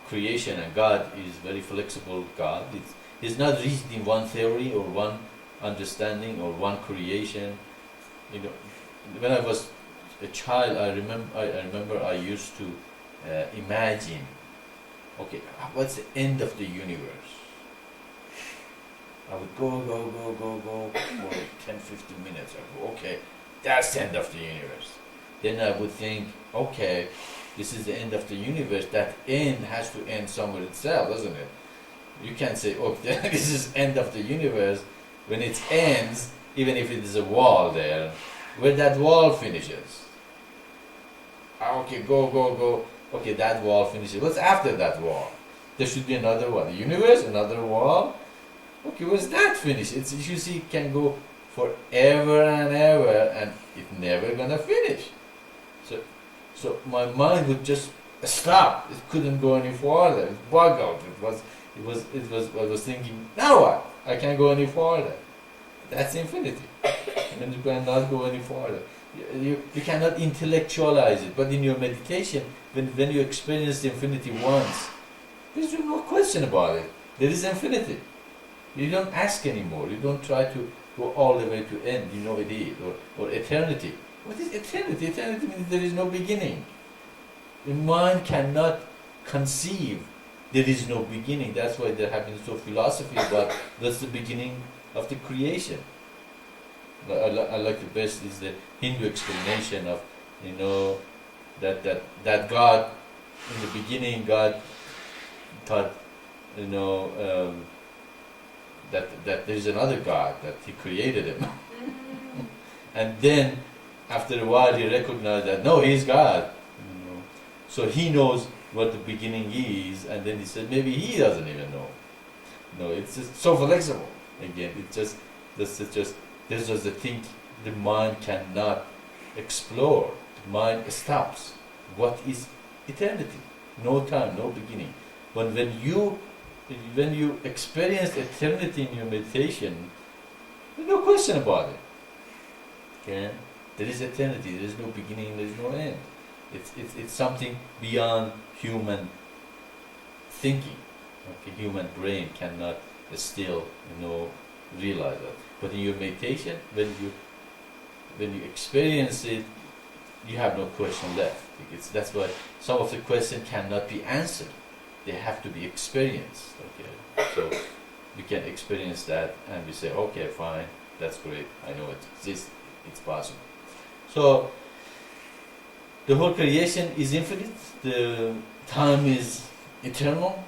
A: creation and God is very flexible. God, it's not rigid in one theory or one understanding or one creation. You know, when I was a child, I remember I used to imagine, okay, what's the end of the universe? I would go for 10, 15 minutes. I go, okay, that's the end of the universe. Then I would think, okay, this is the end of the universe. That end has to end somewhere itself, doesn't it? You can't say, oh, this is end of the universe, when it ends, even if it is a wall there, where that wall finishes. Okay, go. Okay, that wall finishes. What's after that wall? There should be another one. The universe, another wall. Okay, what's that finish? It's, you see, it can go forever and ever, and it's never gonna finish. So my mind would just stop. It couldn't go any farther. It bugged out. I was thinking, now what? I can't go any farther. That's infinity. And you cannot go any farther. You cannot intellectualize it, but in your meditation, when you experience the infinity once, there's no question about it. There is infinity. You don't ask anymore. You don't try to go all the way to end. You know it is. Or eternity. What is eternity? Eternity means there is no beginning. The mind cannot conceive there is no beginning. That's why there have been so philosophy about what's the beginning of the creation. I like the best is the Hindu explanation of, that God, in the beginning, God thought, that there is another God, that He created him. And then, after a while, He recognized that, no, He's God. So He knows what the beginning is, and then He said, maybe He doesn't even know. No, it's just so flexible. Again, this is the thing the mind cannot explore. The mind stops. What is eternity? No time, no beginning. But when you experience eternity in your meditation, there's no question about it. Okay? There is eternity. There is no beginning. There is no end. It's something beyond human thinking. Okay? Human brain cannot still realize that. But in your meditation, when you experience it, you have no question left. That's why some of the questions cannot be answered. They have to be experienced. Okay, so we can experience that, and we say, okay, fine, that's great. I know it exists. It's possible. So the whole creation is infinite. The time is eternal.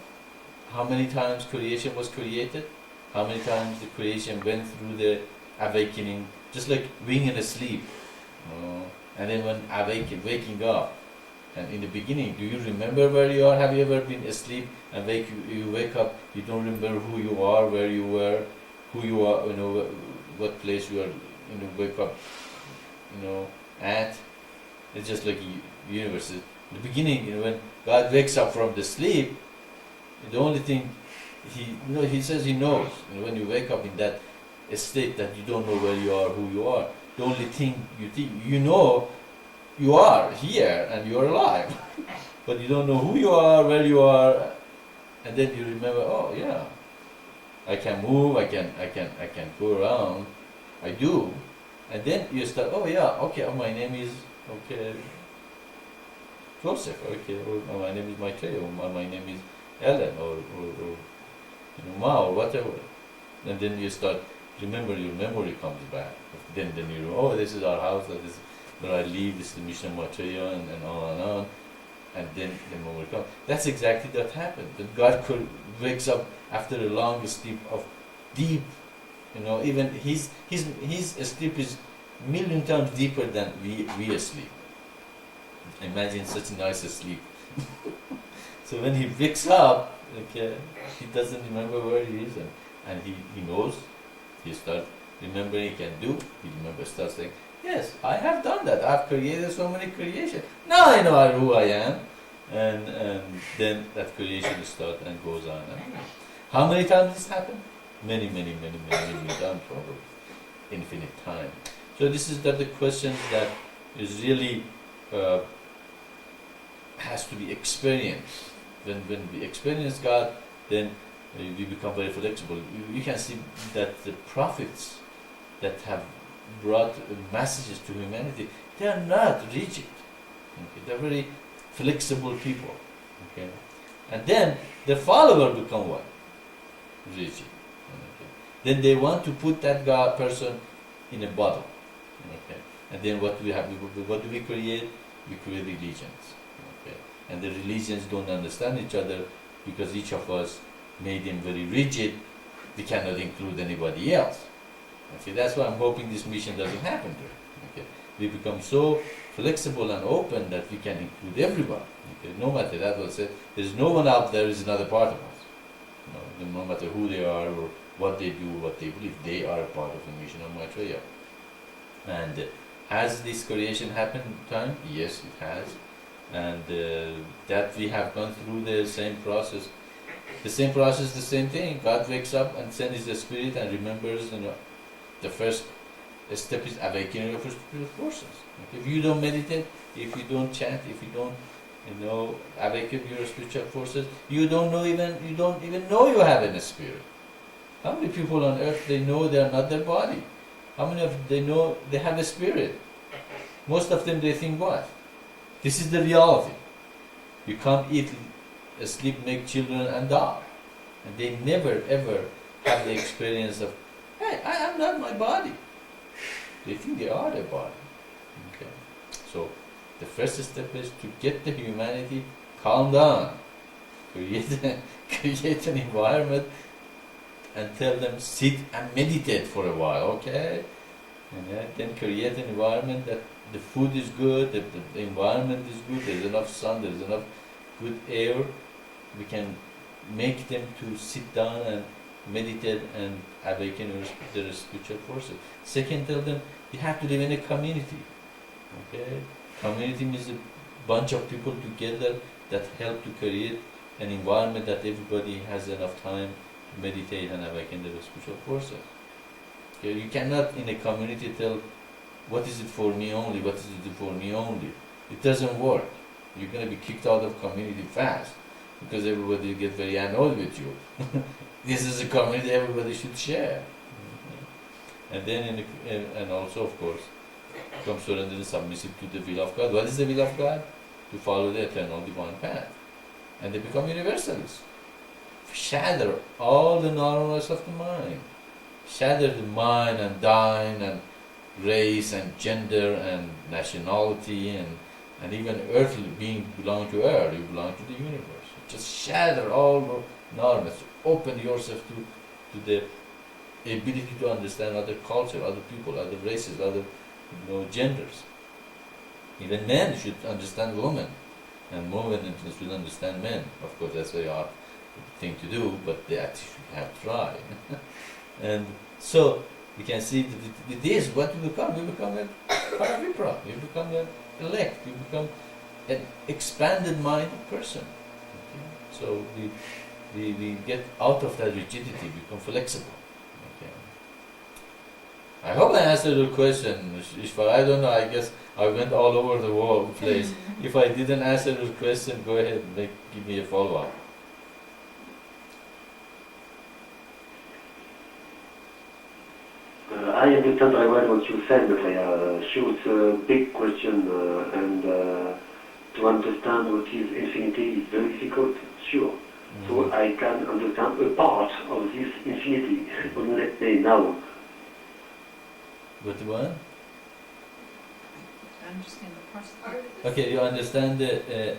A: How many times creation was created? How many times the creation went through the awakening, just like being in a sleep, and then when waking up. And in the beginning, do you remember where you are? Have you ever been asleep and you wake up, you don't remember who you are, where you were, who you are, what place you are, wake up, at? It's just like universe. In the beginning, when God wakes up from the sleep, the only thing He says He knows. When you wake up in that state that you don't know where you are, who you are, the only thing you think, you are here and you are alive, but you don't know who you are, where you are, and then you remember, oh yeah, I can move, I can go around, I do, and then you start, oh yeah, okay, my name is Joseph, or my name is Maitreya, or my name is Ellen, or Ma, or whatever. And then you start, remember, your memory comes back. Then you know, oh, this is our house, this is where I live, this is the mission of Maitreya, and on and on. And then the memory comes. That's exactly what happened. That God wakes up after a long sleep of deep, even his sleep is million times deeper than we asleep. Imagine such a nice sleep. So when he wakes up, he doesn't remember where he is, and he knows. He starts remembering. He can do. He starts saying, Yes, I have done that. I've created so many creations. Now I know who I am, and then that creation starts and goes on. How many times this happened? Many times, probably infinite time. So this is the question that is really has to be experienced. When we experience God, then we become very flexible. You can see that the prophets that have brought messages to humanity, they are not rigid. Okay? They're very flexible people. Okay? And then the follower become what? Rigid. Okay? Then they want to put that God person in a bottle. Okay? And then what do we have? What do we create? We create religions. Okay? And the religions don't understand each other because each of us made them very rigid. We cannot include anybody else. Okay, that's why I'm hoping this mission doesn't happen to it. Okay, we become so flexible and open that we can include everyone. Okay, no matter that was said, there's no one out there is another part of us. No matter who they are or what they do, what they believe, they are a part of the mission of Maitreya. And has this creation happened time? Yes, it has. And that we have gone through the same process. The same process, the same thing. God wakes up and sends His Spirit and remembers. The first step is awakening of spiritual forces. Okay? If you don't meditate, if you don't chant, if you don't, awaken your spiritual forces, you don't even know you have a spirit. How many people on earth they know they are not their body? How many of them they know they have a spirit? Most of them they think what? This is the reality. You can't eat, sleep, make children and die. And they never ever have the experience of, hey, I am not my body. They think they are their body. Okay. So the first step is to get the humanity calm down, create an environment, and tell them sit and meditate for a while. Okay. And then create an environment that the food is good, the environment is good, there's enough sun, there's enough good air. We can make them to sit down and meditate and awaken their spiritual forces. Second, tell them you have to live in a community. Okay? Community means a bunch of people together that help to create an environment that everybody has enough time to meditate and awaken their spiritual forces. Okay? You cannot in a community tell what is it for me only, what is it for me only. It doesn't work. You're going to be kicked out of community fast because everybody get very annoyed with you. This is a community everybody should share. And then, and also, of course, become surrendered and submissive to the will of God. What is the will of God? To follow the eternal divine path. And they become universalists. Shatter all the narrowness of the mind. Shatter the mind and thine and race and gender and nationality and even earthly being belong to earth, you belong to the universe. Just shatter all the narrowness. Open yourself to the ability to understand other culture, other people, other races, other genders. Even men should understand women, and women should understand men. Of course, that's a very hard thing to do, but they actually have tried. And so we can see that with this, what we become a paravipra, we become an elect, we become an expanded minded person. Okay? So we get out of that rigidity, become flexible. Okay. I hope I answered your question, Ishwar. I don't know, I guess I went all over the world place. If I didn't answer your question, go ahead and give me a follow-up.
D: I understand very well what you said, Maitreya. Sure, it's a big question, and to understand what is infinity is very difficult, sure. So I can understand a part of this infinity, let's say now.
A: What one?
I: I understand the parts.
A: Okay, you understand the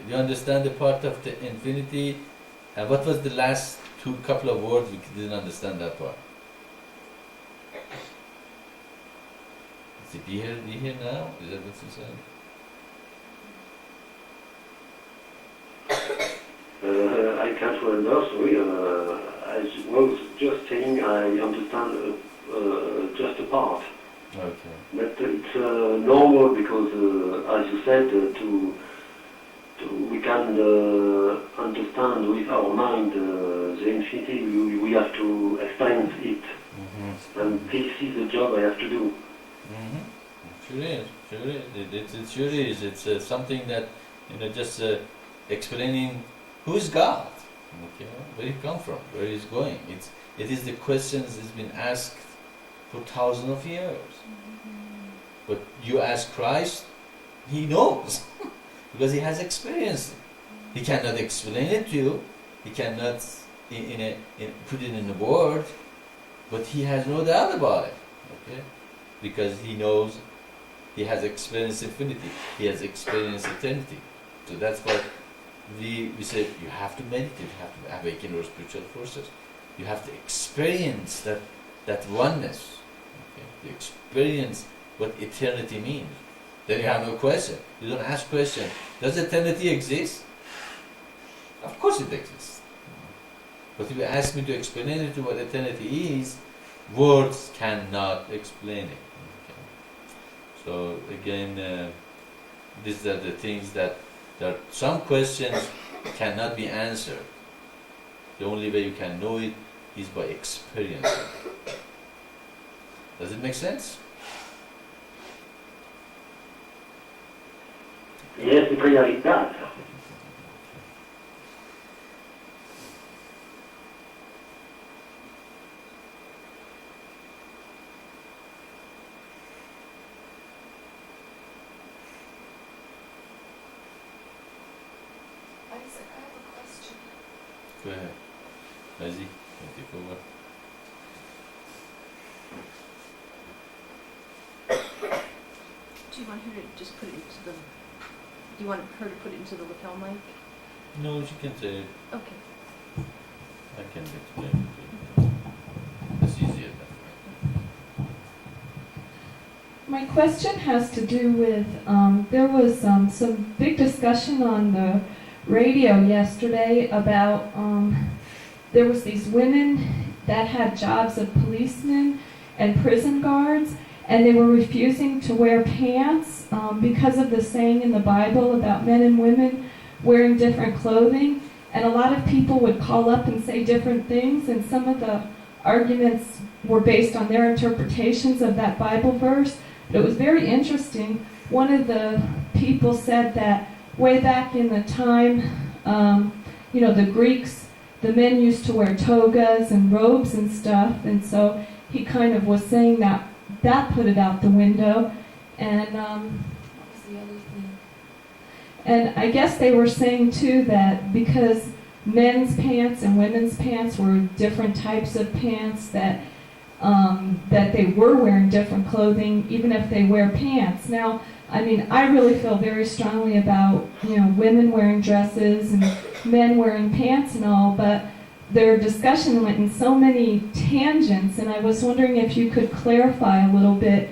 A: you understand the part of the infinity. And what was the last couple of words? We didn't understand that part. Is it be here now? Is that what you said?
D: I can't remember, sorry. I was just saying I understand just a part.
A: Okay.
D: But said, we can understand with our mind the infinity. We have to experience it, and this is the job I have to do.
A: Sure is. It sure is. It's something that just explaining who is God, where he come from, where he's going. It is the questions that's been asked for thousands of years. But you ask Christ, he knows because he has experienced it. He cannot explain it to you. He cannot put it in a word, but he has no doubt about it. Okay, because he knows. He has experienced infinity. He has experienced eternity. So that's what we say. You have to meditate. You have to awaken your spiritual forces. You have to experience that oneness. Okay? You experience what eternity means. Then you have no question. You don't ask question. Does eternity exist? Of course it exists. But if you ask me to explain it to what eternity is, words cannot explain it. So again, these are the things that there are some questions cannot be answered. The only way you can know it is by experiencing. Does it make sense?
D: Yes, it really does.
C: Isaac, I have a question.
A: Go ahead. Lazy, take over.
E: Do you want her to just put it into the... Do you want her to put it into the lapel mic?
A: No, she can say it.
E: Okay.
A: I can explain it to you. It's easier that way.
G: My question has to do with, there was some big discussion on the radio yesterday about, there was these women that had jobs of policemen and prison guards, and they were refusing to wear pants because of the saying in the Bible about men and women wearing different clothing. And a lot of people would call up and say different things, and some of the arguments were based on their interpretations of that Bible verse. But it was very interesting. One of the people said that way back in the time, the Greeks, the men used to wear togas and robes and stuff, and so he kind of was saying that put it out the window. And what was the other thing? And I guess they were saying too that because men's pants and women's pants were different types of pants, that they were wearing different clothing even if they wear pants. Now, I mean, I really feel very strongly about, women wearing dresses and men wearing pants and all, but their discussion went in so many tangents, and I was wondering if you could clarify a little bit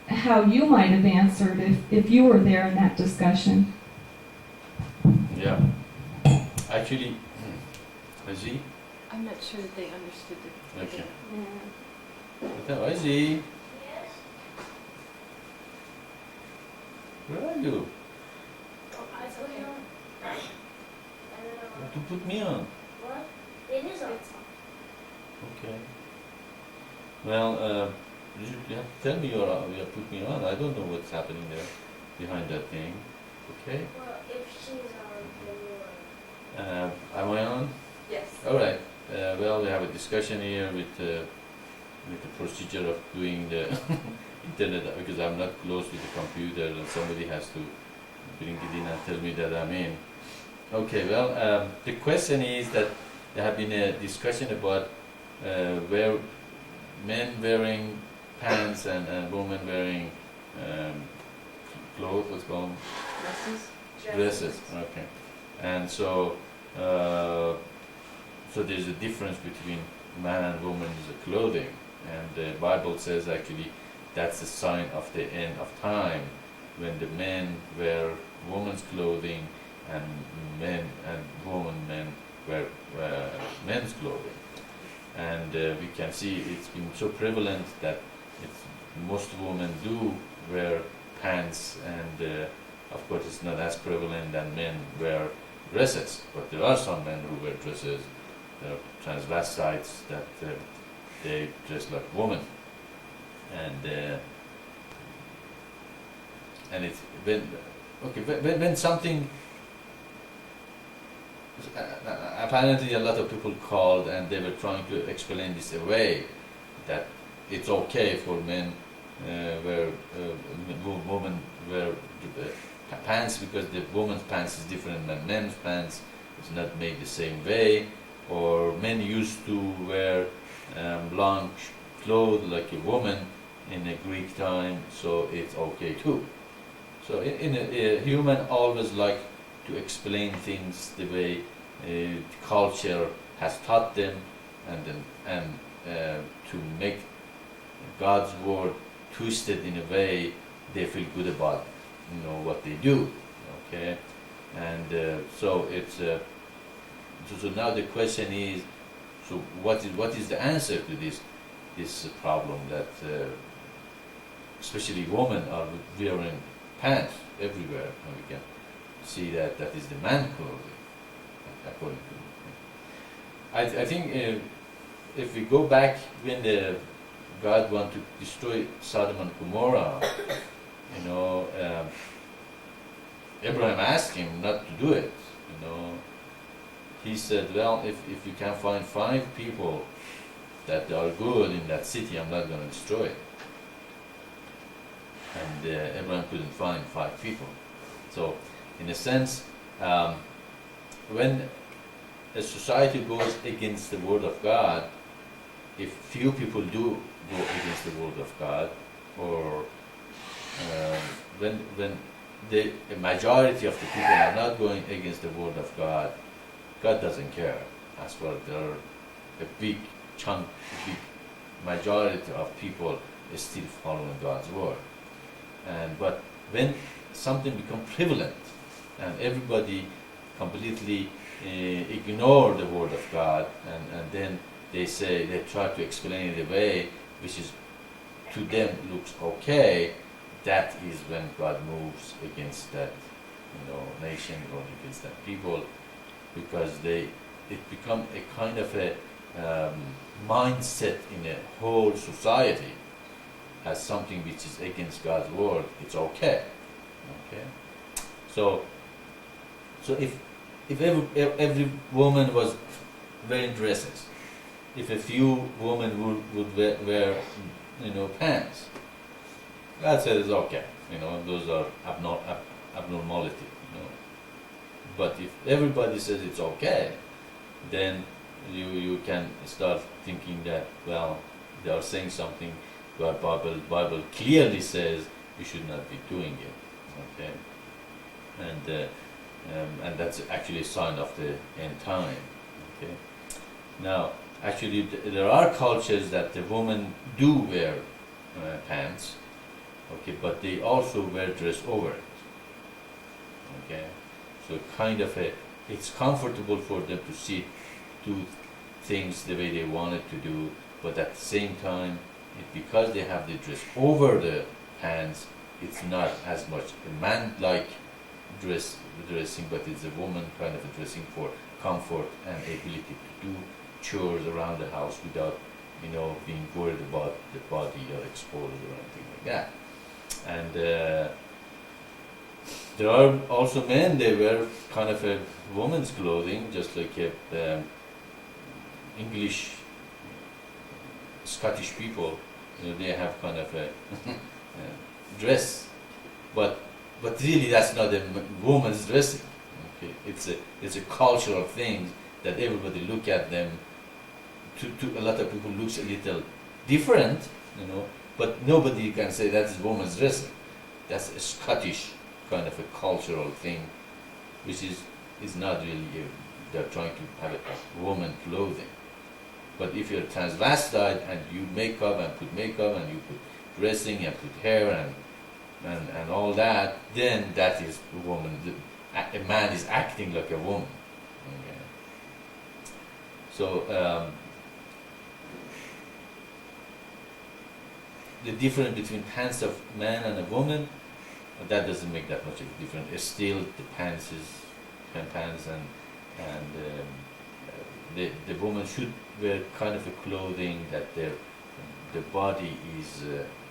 G: how you might have answered if you were there in that discussion.
A: Yeah. Actually, Aziz?
E: I'm not sure that they understood the...
A: Okay.
E: Yeah.
A: Aziz?
H: Yes?
A: Where are you?
H: Oh, Isaac, I don't
A: You
H: know.
A: have to put me on.
H: What? It is on.
A: Okay. Well, you have to tell me you have put me on. I don't know what's happening there behind that thing. Okay?
H: Well, if she's on, then you're
A: Am I on?
C: Yes.
A: All right. Well, we have a discussion here with the procedure of doing the internet, because I'm not close with the computer and somebody has to bring it in and tell me that I'm in. Okay, well, the question is that there have been a discussion about where men wearing pants and women wearing clothes, what's called? Dresses. Okay. And so there's a difference between man and woman's clothing, and the Bible says actually that's a sign of the end of time, when the men wear woman's clothing and men wear men's clothing. And we can see it's been so prevalent that most women do wear pants and Of course, it's not as prevalent that men wear dresses, but there are some men who wear dresses. There are transvestites that they dress like women, and it's when something. Apparently, a lot of people called and they were trying to explain this away, that it's okay for men women wear pants because the woman's pants is different than men's pants. It's not made the same way. Or men used to wear long clothes like a woman in a Greek time, so it's okay too. So a human always like to explain things the way culture has taught them, and to make God's word twisted in a way they feel good about, what they do. Okay, and so it's so now the question is, so what is the answer to this problem that especially women are wearing pants everywhere, and we can see that is the man clothing, according to I think if we go back when God wanted to destroy Sodom and Gomorrah, Abraham asked him not to do it. He said, well, if you can find 5 people that are good in that city, I'm not going to destroy it. And Abraham couldn't find 5 people. So, in a sense, when a society goes against the word of God, if few people do go against the word of God, or when the majority of the people are not going against the word of God, God doesn't care. As well, there are a big chunk, a big majority of people is still following God's word. But when something becomes prevalent and everybody completely ignore the word of God, and then they try to explain it away, which is to them looks okay, that is when God moves against that nation or against that people, because it becomes a kind of a mindset in a whole society as something which is against God's word. It's okay. So if every woman was wearing dresses, if a few women would wear pants, God said it's okay. Those are abnormality. But if everybody says it's okay, then you can start thinking that, well, they are saying something the Bible clearly says you should not be doing it. Okay, and that's actually a sign of the end time. Okay, now actually there are cultures that the women do wear pants. Okay, but they also wear dress over it. Okay. So kind of it's comfortable for them to do things the way they wanted to do, but at the same time, because they have the dress over the pants, it's not as much a man-like dressing, but it's a woman kind of a dressing for comfort and ability to do chores around the house without, being worried about the body or exposed or anything like that. And there are also men, they wear kind of a woman's clothing, just like English, Scottish people, they have kind of a dress, but really that's not a woman's dressing. Okay, it's a cultural thing that everybody look at them. To a lot of people looks a little different, but nobody can say that is woman's dressing. That's a Scottish kind of a cultural thing, which is not really they're trying to have a woman clothing. But if you're transvestite and you make up and put makeup and you put dressing and put hair and all that, then that is a woman. A man is acting like a woman. Okay. So the difference between pants of man and a woman that doesn't make that much of a difference. It still the pants and the woman should wear kind of a clothing that the body is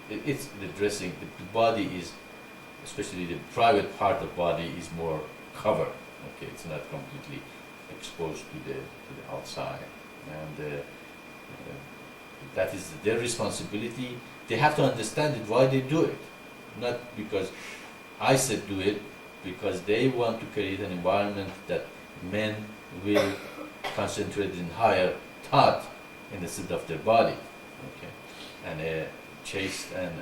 A: it's the dressing, the body is, especially the private part of body is more covered. Okay, it's not completely exposed to the outside, and that is their responsibility. They have to understand it why they do it, not because I said do it, because they want to create an environment that men will concentrate in higher thought instead of their body. Okay, and a chaste and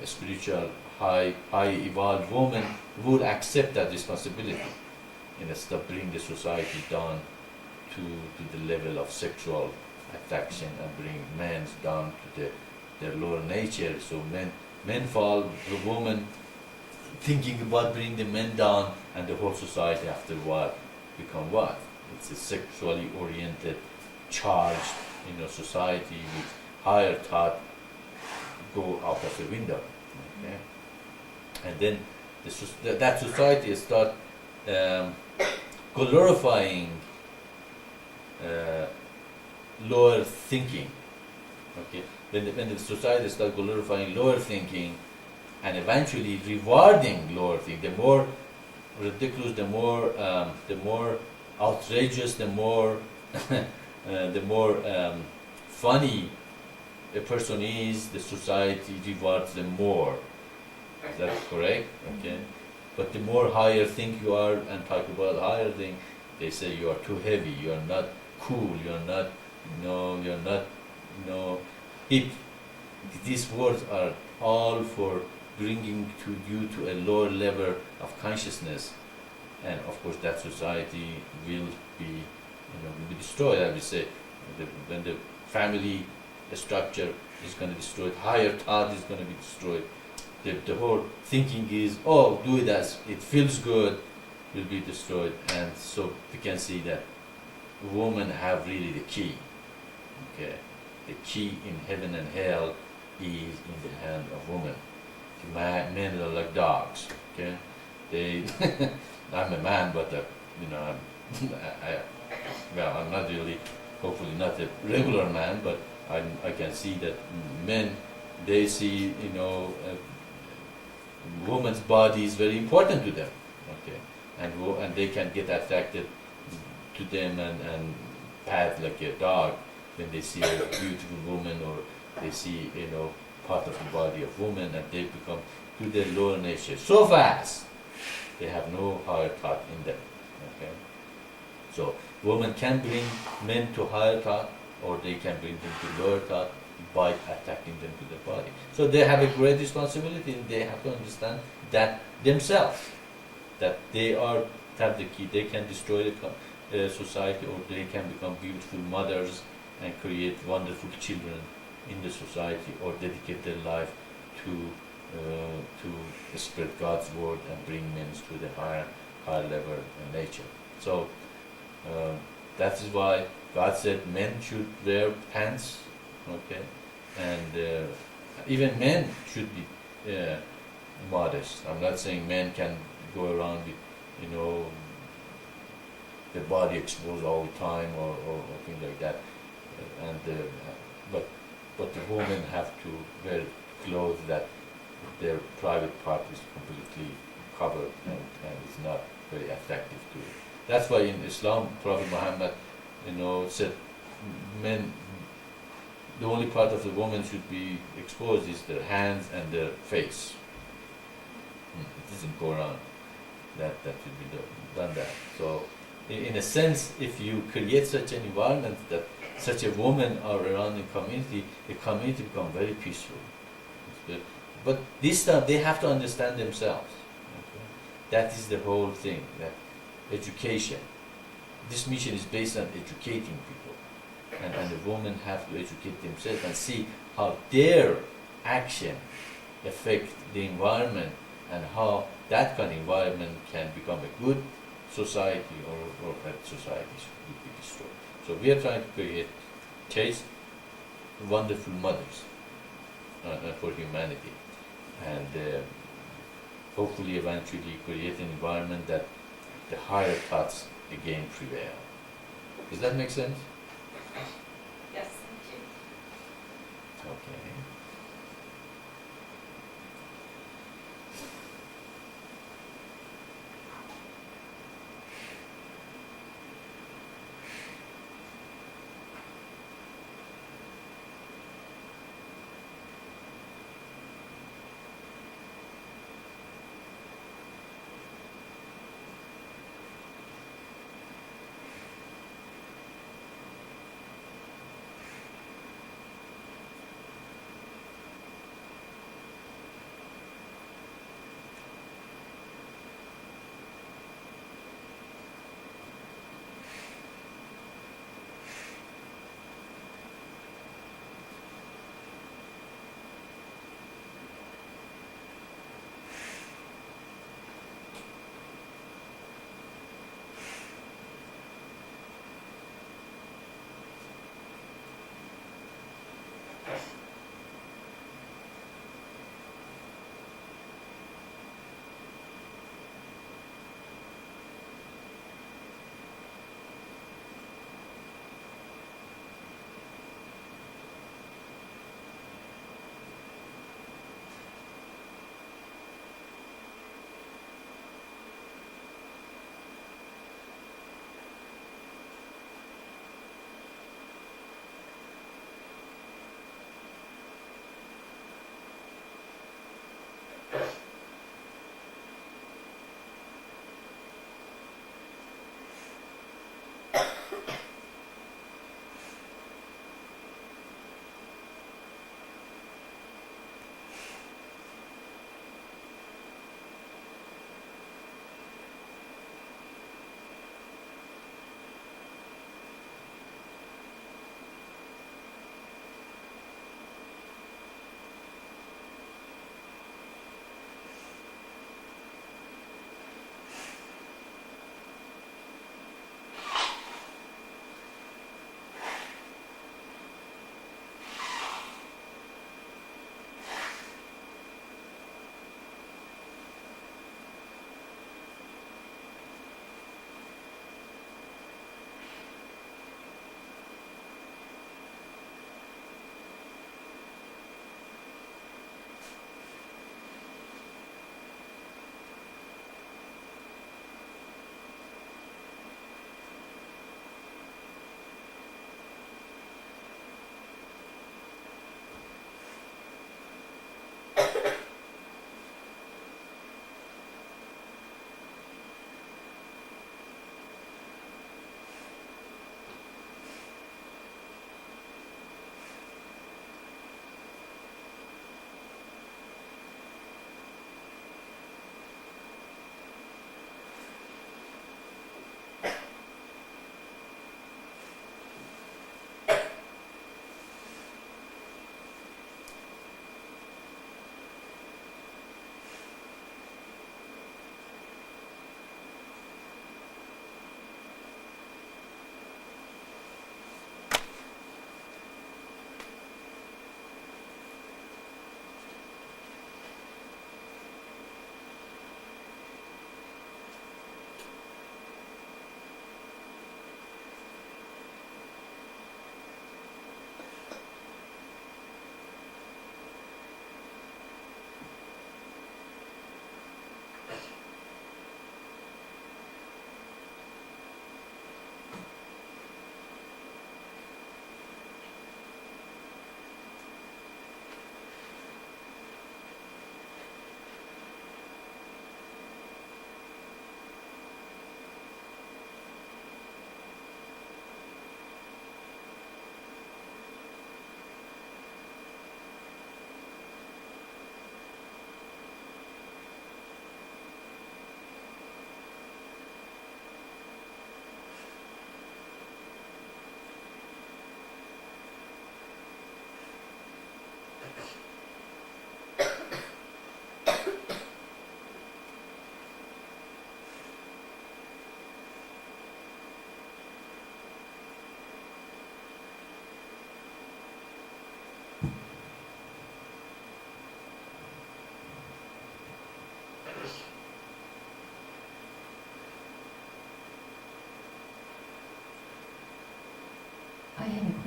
A: a spiritual high evolved woman would accept that responsibility instead of bring the society down to the level of sexual attraction and bring men down to their lower nature. So men fall, the woman thinking about bringing the men down, and the whole society after what become what? It's a sexually oriented, charged, society with higher thought go out of the window. Okay? And then that society start glorifying lower thinking. Okay, when the society starts glorifying lower thinking, and eventually rewarding lower thinking, the more ridiculous, the more outrageous, the more funny a person is, the society rewards them more. Is that correct? Okay. But the more higher thing you are and talk about higher thing, they say you are too heavy, you are not cool, you are not, you're not, hip. These words are all for bringing you to a lower level of consciousness, and of course that society will be destroyed. I would say when the family structure is going to be destroyed, higher thought is going to be destroyed. The whole thinking is, oh, do it as it feels good, will be destroyed. And so we can see that women have really the key. Okay, the key in heaven and hell is in the hand of women. Men are like dogs. Okay, they. I'm a man, but I'm not really, hopefully not a regular man, but I can see that men, they see, woman's body is very important to them, okay, and they can get attracted to them and pat like a dog when they see a beautiful woman, or they see, part of the body of woman, and they become to their lower nature so fast. They have no higher thought in them. Okay, so women can bring men to higher thought, or they can bring them to lower thought by attacking them to their body. So they have a great responsibility, and they have to understand that themselves, that they have the key. They can destroy the society, or they can become beautiful mothers and create wonderful children in the society, or dedicate their life to spread God's word and bring men to the higher level of nature. So that is why God said men should wear pants, okay, and even men should be modest. I'm not saying men can go around with, the body exposed all the time, or things like that. But the women have to wear clothes that their private part is completely covered and is not very attractive to it. That's why in Islam, Prophet Muhammad, said men, the only part of the woman should be exposed is their hands and their face. It is in Quran that should be done that. So, in a sense, if you create such an environment that such a woman are around the community become very peaceful. But this time they have to understand themselves. Okay? That is the whole thing. That education. This mission is based on educating people, and the women have to educate themselves and see how their action affect the environment, and how that kind of environment can become a good society, or that society should be destroyed. So we are trying to create chaste, wonderful mothers for humanity, and hopefully eventually create an environment that the higher thoughts again prevail. Does that make sense?
C: Yes, thank you.
A: Okay.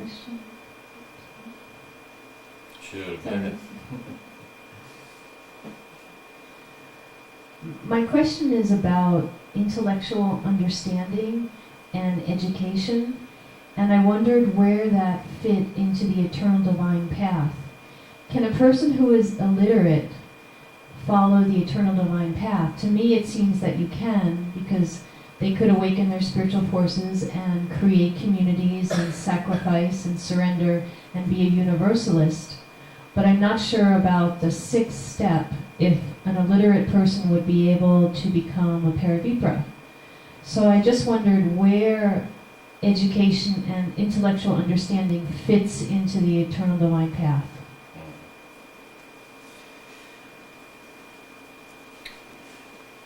G: question?
A: Sure, go ahead.
G: My question is about intellectual understanding and education, and I wondered where that fit into the eternal divine path. Can a person who is illiterate follow the eternal divine path? To me, it seems that you can, because they could awaken their spiritual forces and create communities and sacrifice and surrender and be a universalist. But I'm not sure about the sixth step, if an illiterate person would be able to become a paravipra. So I just wondered where education and intellectual understanding fits into the eternal divine path.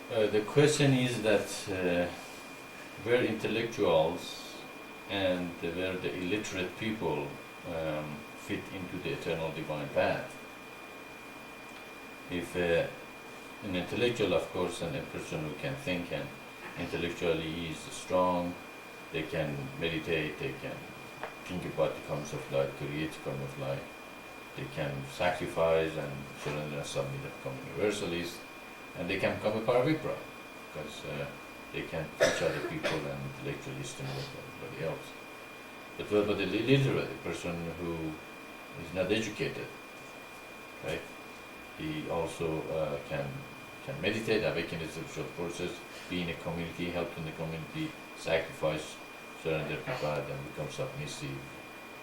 A: The question is that where intellectuals and where the illiterate people fit into the eternal divine path. If an intellectual, of course, and a person who can think and intellectually is strong, they can meditate, they can think about the comes of light, create the come of light, they can sacrifice and surrender and submit and become universalist, and they can become a paravipra, because they can teach other people and intellectually stimulate everybody else. But what about the illiterate, a person who is not educated, right? He also can meditate, awaken his spiritual forces, be in a community, help in the community, sacrifice, surrender to God, and become submissive.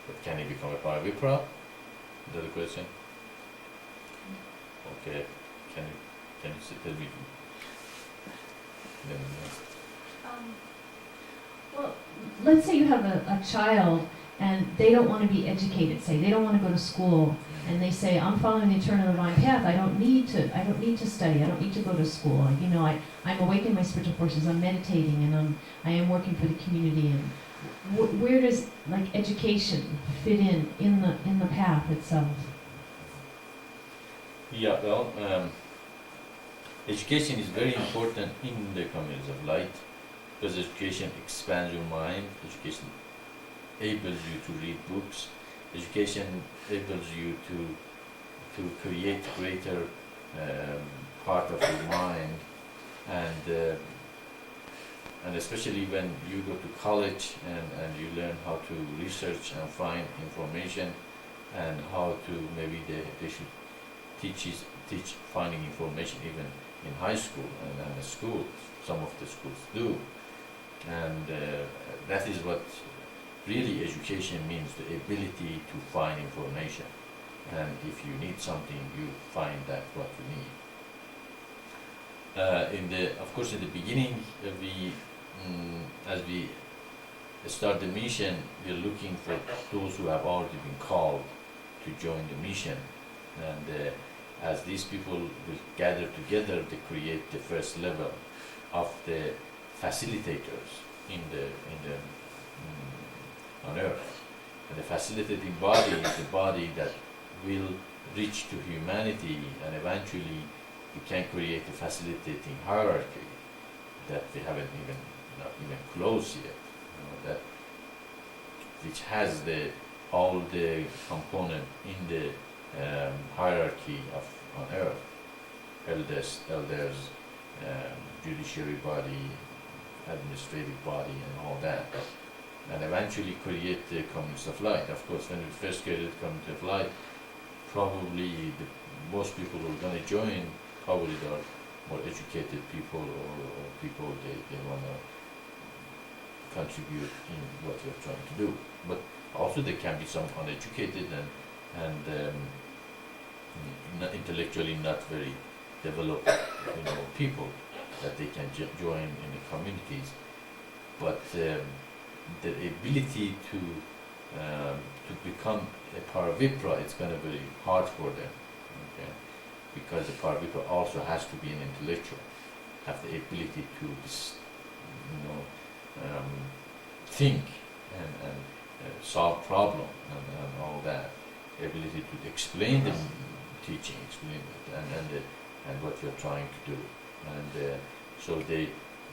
A: But can he become a paravipra? Is that the question? Okay. Can you tell me?
G: Well, let's say you have a child and they don't want to be educated, say they don't want to go to school, and they say, I'm following the eternal divine path, I don't need to study, I don't need to go to school. You know, I'm awakening my spiritual forces, I'm meditating, and I am working for the community. And where does like education fit in the path itself?
A: Yeah, well, education is very important in the communities of light, because education expands your mind, education enables you to read books, education enables you to create greater part of your mind, and especially when you go to college and you learn how to research and find information, and how to maybe they should teach finding information even in high school and school. Some of the schools do, and that is what really education means: the ability to find information. And if you need something, you find that what you need. Of course, in the beginning, as we start the mission, we're looking for those who have already been called to join the mission, and as these people will gather together, they create the first level of the facilitators on earth. And the facilitating body is the body that will reach to humanity, and eventually we can create a facilitating hierarchy that we haven't not even close yet. That which has all the component in the hierarchy on earth: elders, judiciary body, administrative body, and all that, and eventually create the communities of light. Of course, when we first created the community of light, probably most people who are going to join probably are more educated people, or people they want to contribute in what we're trying to do. But also there can be some uneducated and not intellectually not very developed, people that they can join in the communities. But the ability to become a paravipra, it's going to be very hard for them, okay? Because the paravipra also has to be an intellectual, have the ability to think and solve problem and all that, ability to explain the teaching, explain it, and what you're trying to do, and so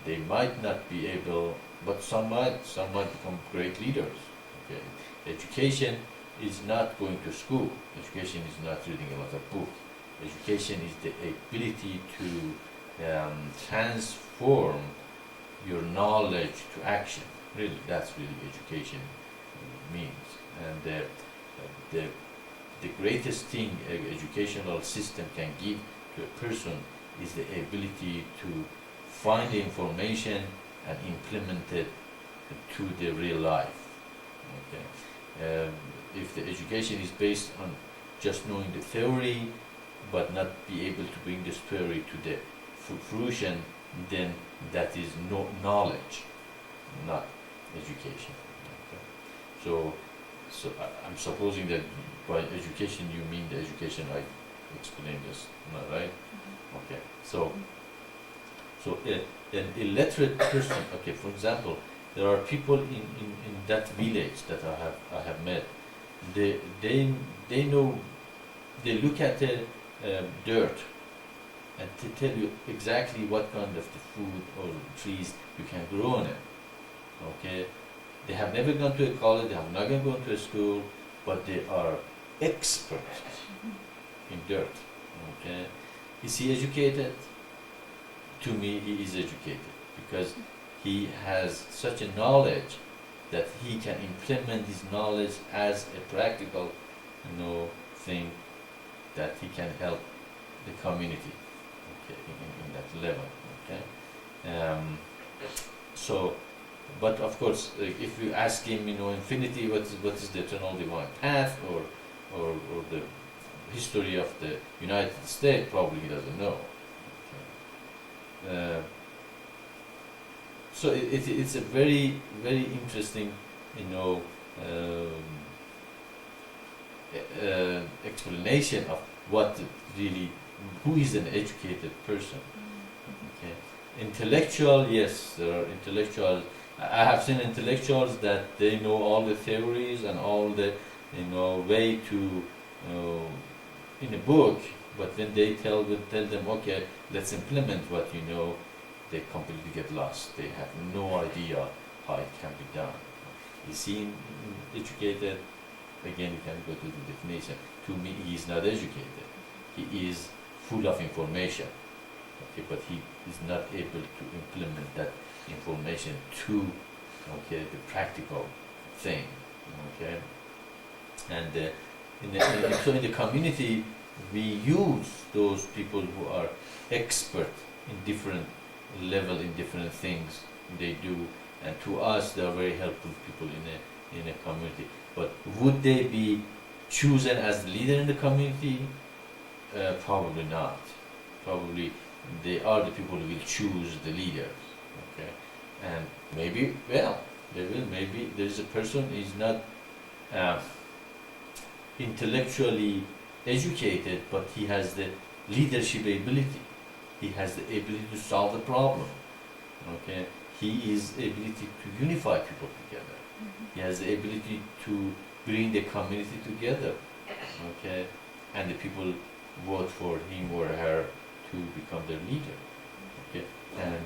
A: they might not be able, but some might become great leaders, Okay, education is not going to school. Education is not reading a lot of books. Education is the ability to transform your knowledge to action. Really, that's really education means. And the greatest thing an educational system can give to a person is the ability to find the information and implement it to the real life. Okay. If the education is based on just knowing the theory, but not be able to bring this theory to the fruition, then that is no knowledge, not education. Okay. So I'm supposing that by education you mean the education I explained just now, right? Okay. So an illiterate person. Okay. For example, there are people in that village that I have met. They know, they look at the dirt and to tell you exactly what kind of the food or trees you can grow on it. Okay, they have never gone to a college, they have not gone to a school, but they are experts in dirt. Okay, is he educated? To me, he is educated because he has such a knowledge that he can implement his knowledge as a practical, thing that he can help the community. Okay, in that level. Okay, so, but of course, if you ask him, infinity, what is the eternal divine path, or the history of the United States, probably he doesn't know. Okay. So it's a very, very interesting, explanation of what really, who is an educated person. Okay. Intellectual, yes, there are intellectuals. I have seen intellectuals that they know all the theories and all the, way to, in a book, but when they tell them, okay, let's implement what you know, they completely get lost. They have no idea how it can be done. Is he educated? Again, you can go to the definition. To me, he is not educated. He is full of information, okay, but he is not able to implement that information to, the practical thing, okay. And in the community, we use those people who are expert in different level, in different things they do, and to us they are very helpful people in a community. But would they be chosen as the leader in the community? Probably not. Probably they are the people who will choose the leaders. Okay, and maybe, well, they will. Maybe there is a person who is not intellectually educated, but he has the leadership ability. He has the ability to solve the problem. Okay, he is ability to unify people together. He has the ability to bring the community together. Okay, and the people vote for him or her to become their leader. Okay, and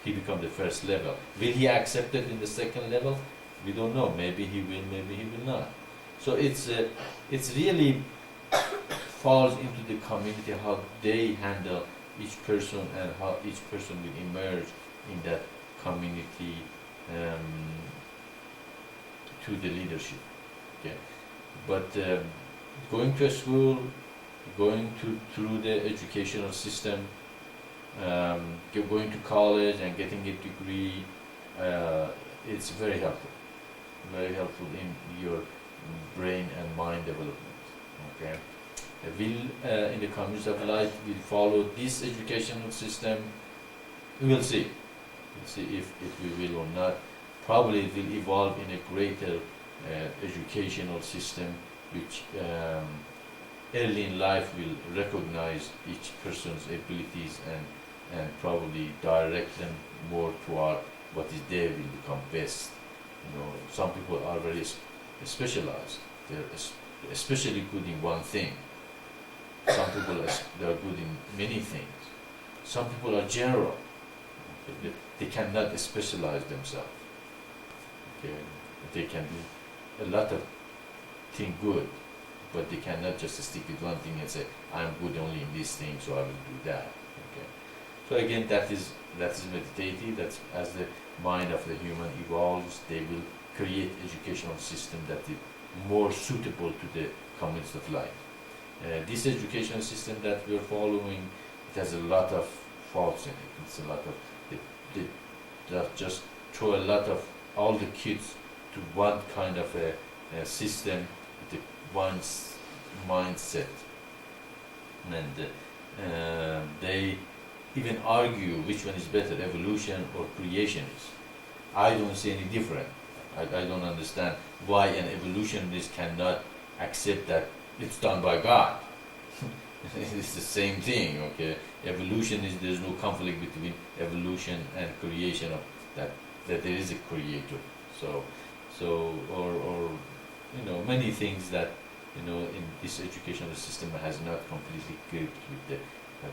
A: he become the first level. Will he accept it in the second level? We don't know. Maybe he will. Maybe he will not. So it's really falls into the community how they handle each person and how each person will emerge in that community to the leadership. Okay, but going to a school, going through the educational system, going to college and getting a degree, it's very helpful in your brain and mind development. Okay, will in the community of life will follow this educational system. We will see. We'll see if we will or not. Probably it will evolve in a greater educational system, which early in life will recognize each person's abilities and probably direct them more toward what is there will become best. Some people are very specialized. They're especially good in one thing. Some people they are good in many things. Some people are general. They cannot specialize themselves. Okay, they can do a lot of thing good, but they cannot just stick with one thing and say, I'm good only in this thing, so I will do that. Okay. So again, that is meditative. That's as the mind of the human evolves, they will create educational system that is more suitable to the community of life. This education system that we are following, it has a lot of faults in it. It's a lot of they just throw a lot of all the kids to one kind of a system, the one mindset, and they even argue which one is better, evolution or creationist. I don't see any different. I don't understand why an evolutionist cannot accept that it's done by God. It's the same thing, okay? Evolution is, there's no conflict between evolution and creation of that there is a creator. So or many things that in this educational system has not completely gripped with the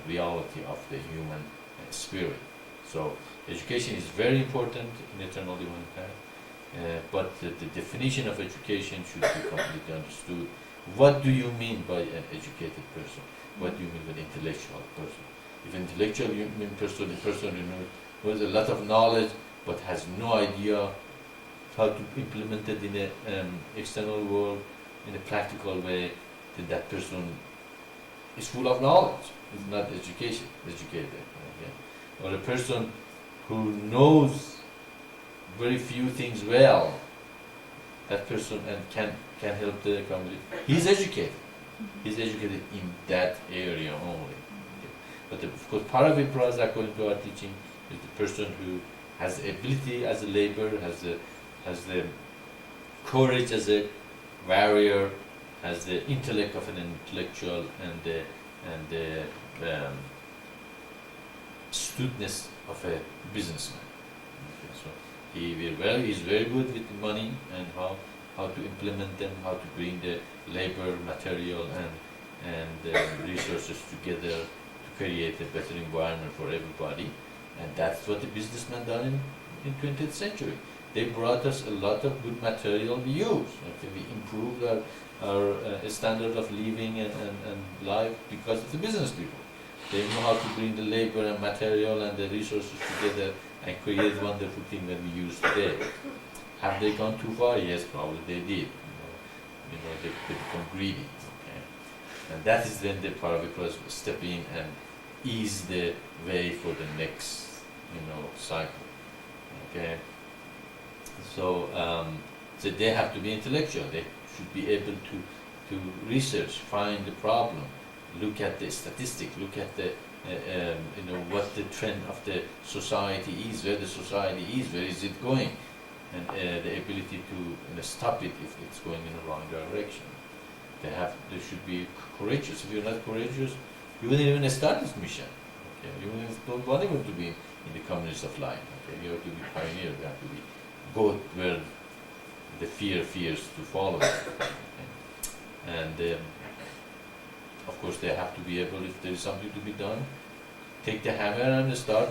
A: reality of the human spirit. So education is very important in eternal divine path, but the definition of education should be completely understood. What do you mean by an educated person? What do you mean by an intellectual person? If intellectual you mean person, the person who has a lot of knowledge but has no idea how to implement it in an external world in a practical way, then that person is full of knowledge. Is not educated. Okay? Or a person who knows very few things well, that person and can help the community. He's educated. He's educated in that area only. Okay? But of course, Paravipras, according to our teaching, is the person who has the ability as a laborer, has the courage as a warrior, has the intellect of an intellectual, and the astuteness of a businessman. Okay, so he's very good with money and how to implement them, how to bring the labor, material, and resources together to create a better environment for everybody. And that's what the businessmen done in 20th century. They brought us a lot of good material we use. Okay, we improved our standard of living and life because of the business people. They know how to bring the labor and material and the resources together and create wonderful things that we use today. Have they gone too far? Yes, probably they did. They become greedy. Okay? And that is when the Paravipras step in and ease the way for the next, cycle. Okay. So they have to be intellectual. They should be able to research, find the problem, look at the statistics, look at the what the trend of the society is, where the society is, where is it going, and the ability to stop it if it's going in the wrong direction. They should be courageous. If you're not courageous, you wouldn't even start this mission. Okay, you don't want even to be in the communities of life. Okay, you have to be pioneer. You have to be go where the fears to follow. Okay? And of course, they have to be able, if there is something to be done, take the hammer and start,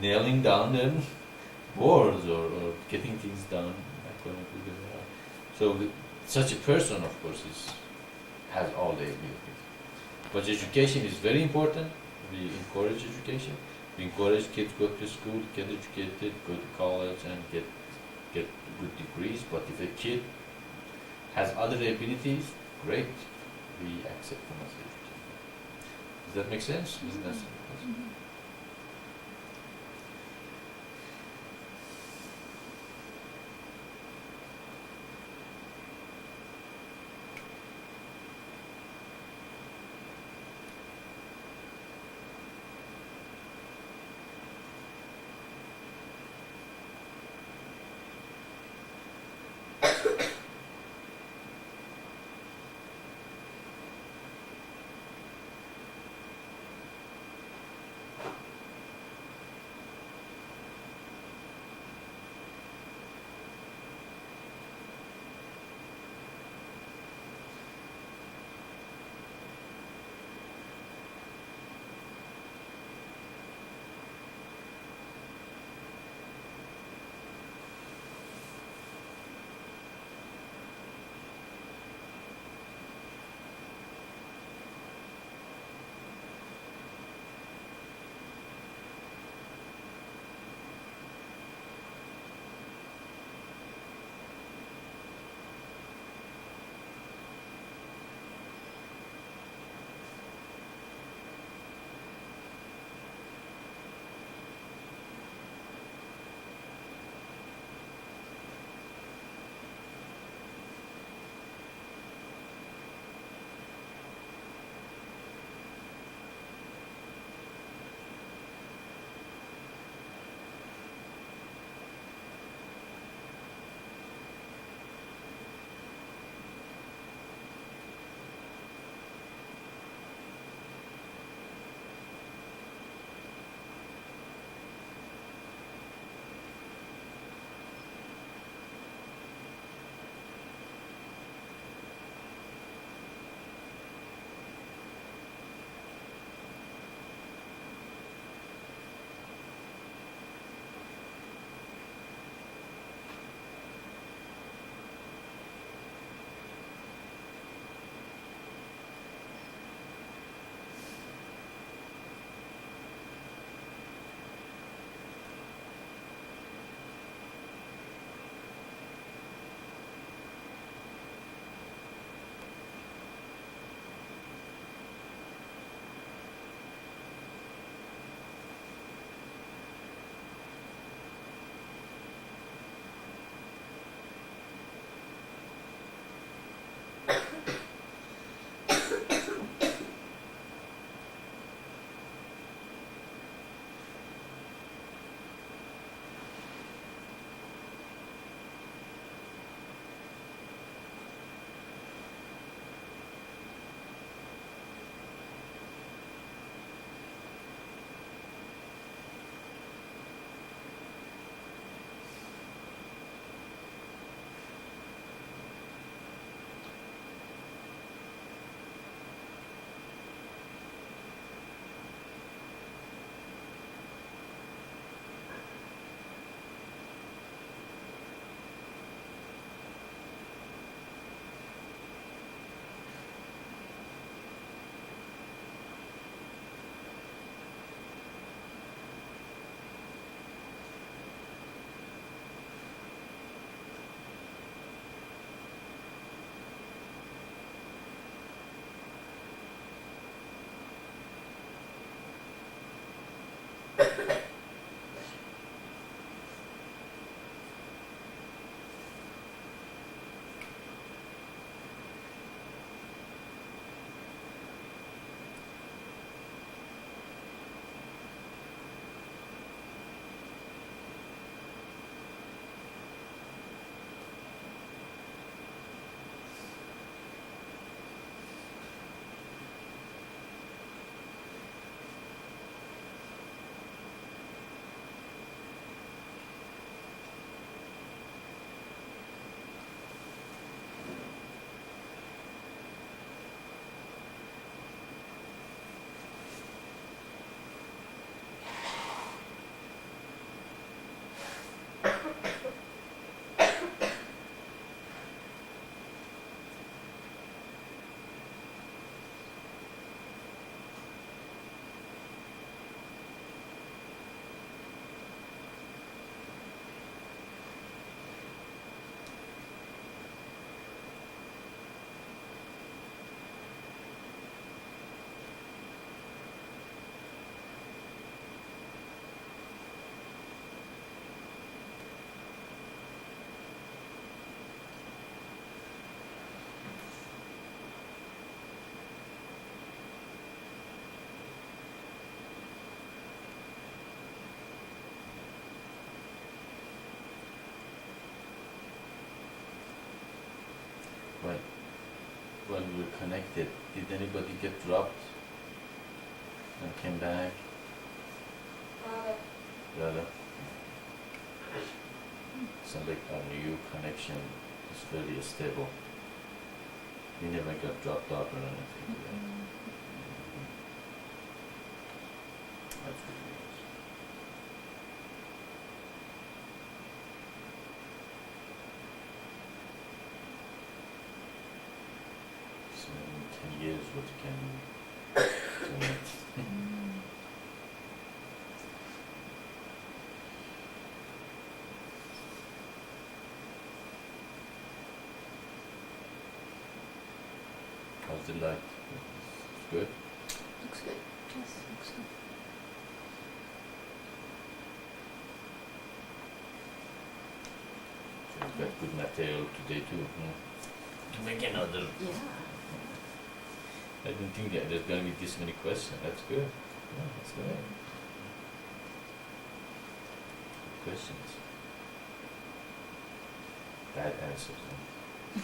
A: nailing down them boards or getting things done according to the. So such a person, of course, has all the abilities. But education is very important. We encourage education. We encourage kids to go to school, get educated, go to college, and get good degrees. But if a kid has other abilities, great. We accept them as educated. Does that make sense? Isn't that simple? when we were connected, did anybody get dropped and came back? Rather. Sounds like our new connection is very stable. We never got dropped off or anything. That's good news. So in 10 years, what can we do? How's the light? It's good?
E: Looks good. Yes, looks good.
A: So you've got good material today too, To make another.
E: Yeah.
A: I didn't think that there's gonna be this many questions. That's good. Yeah, that's good. Good questions. Bad answers. Huh?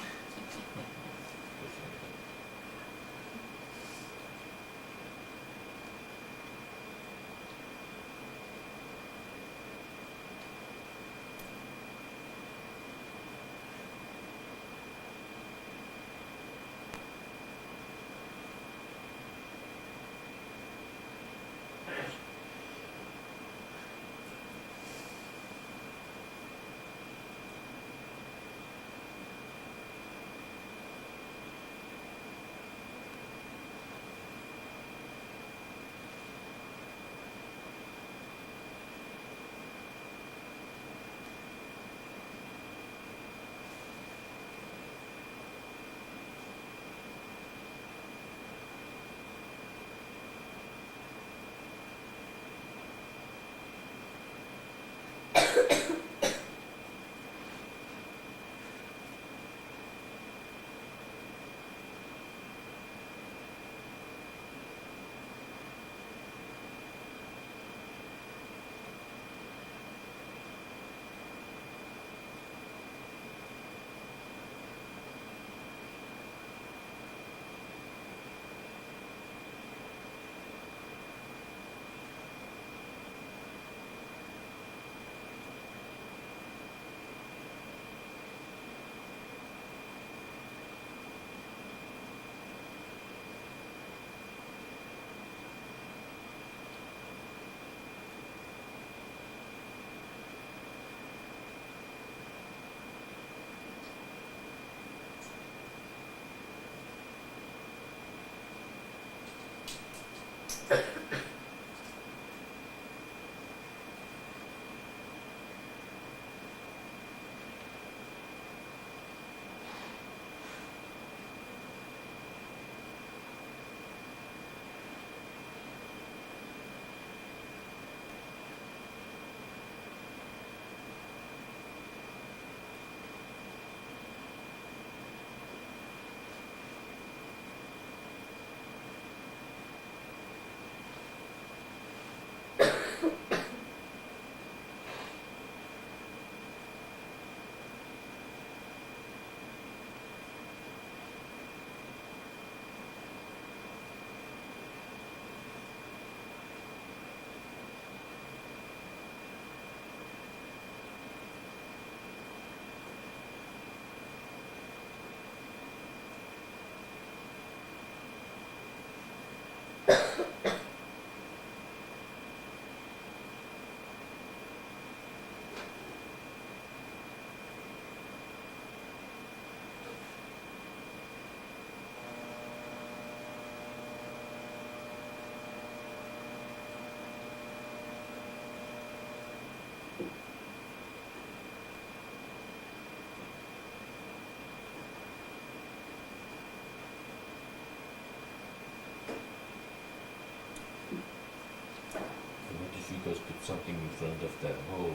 A: Because put something in front of that hole.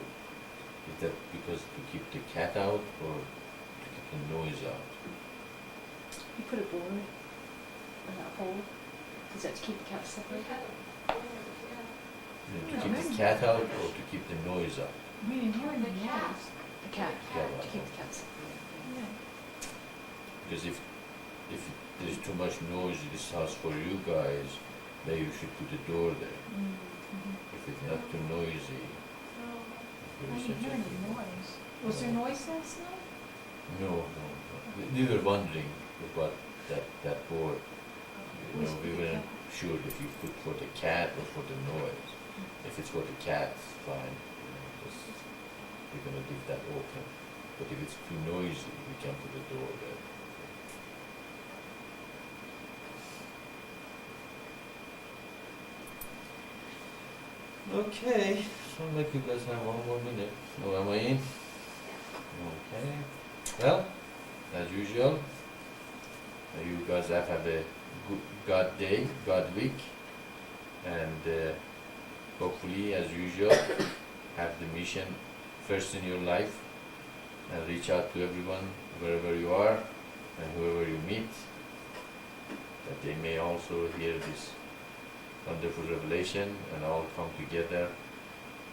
A: Is that because to keep the cat out or to keep the noise out?
E: You put a board on that hole. Is that to keep the cat separated?
A: To keep the cat out or to keep the noise out?
E: We didn't hear any noise. The cat.
A: Yeah,
E: To keep the cat separated.
A: Is because if there is too much noise in this house for you guys, maybe you should put a door there. If it's not too noisy.
E: I
A: there is
E: didn't
A: such
E: hear
A: a
E: any
A: thing.
E: noise. Was there noise last night?
A: No. We were wondering about that board. You know, we weren't sure if you put for the cat or for the noise. If it's for the cat, fine. We're gonna leave that open. But if it's too noisy, we can put a door there. Okay, sounds like you guys have 1 more minute. Oh, am I in? Okay. Well, as usual, you guys have had a good God day, God week, and hopefully, as usual, have the mission first in your life and reach out to everyone wherever you are and whoever you meet, that they may also hear this wonderful revelation and all come together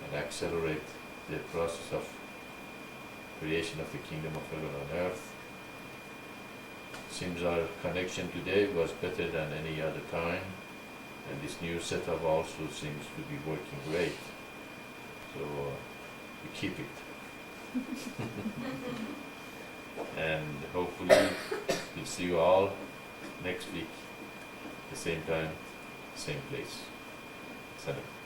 A: and accelerate the process of creation of the kingdom of heaven on earth. Seems our connection today was better than any other time, and this new setup also seems to be working great. So we keep it. And hopefully we'll see you all next week, the same time, same place. Salam.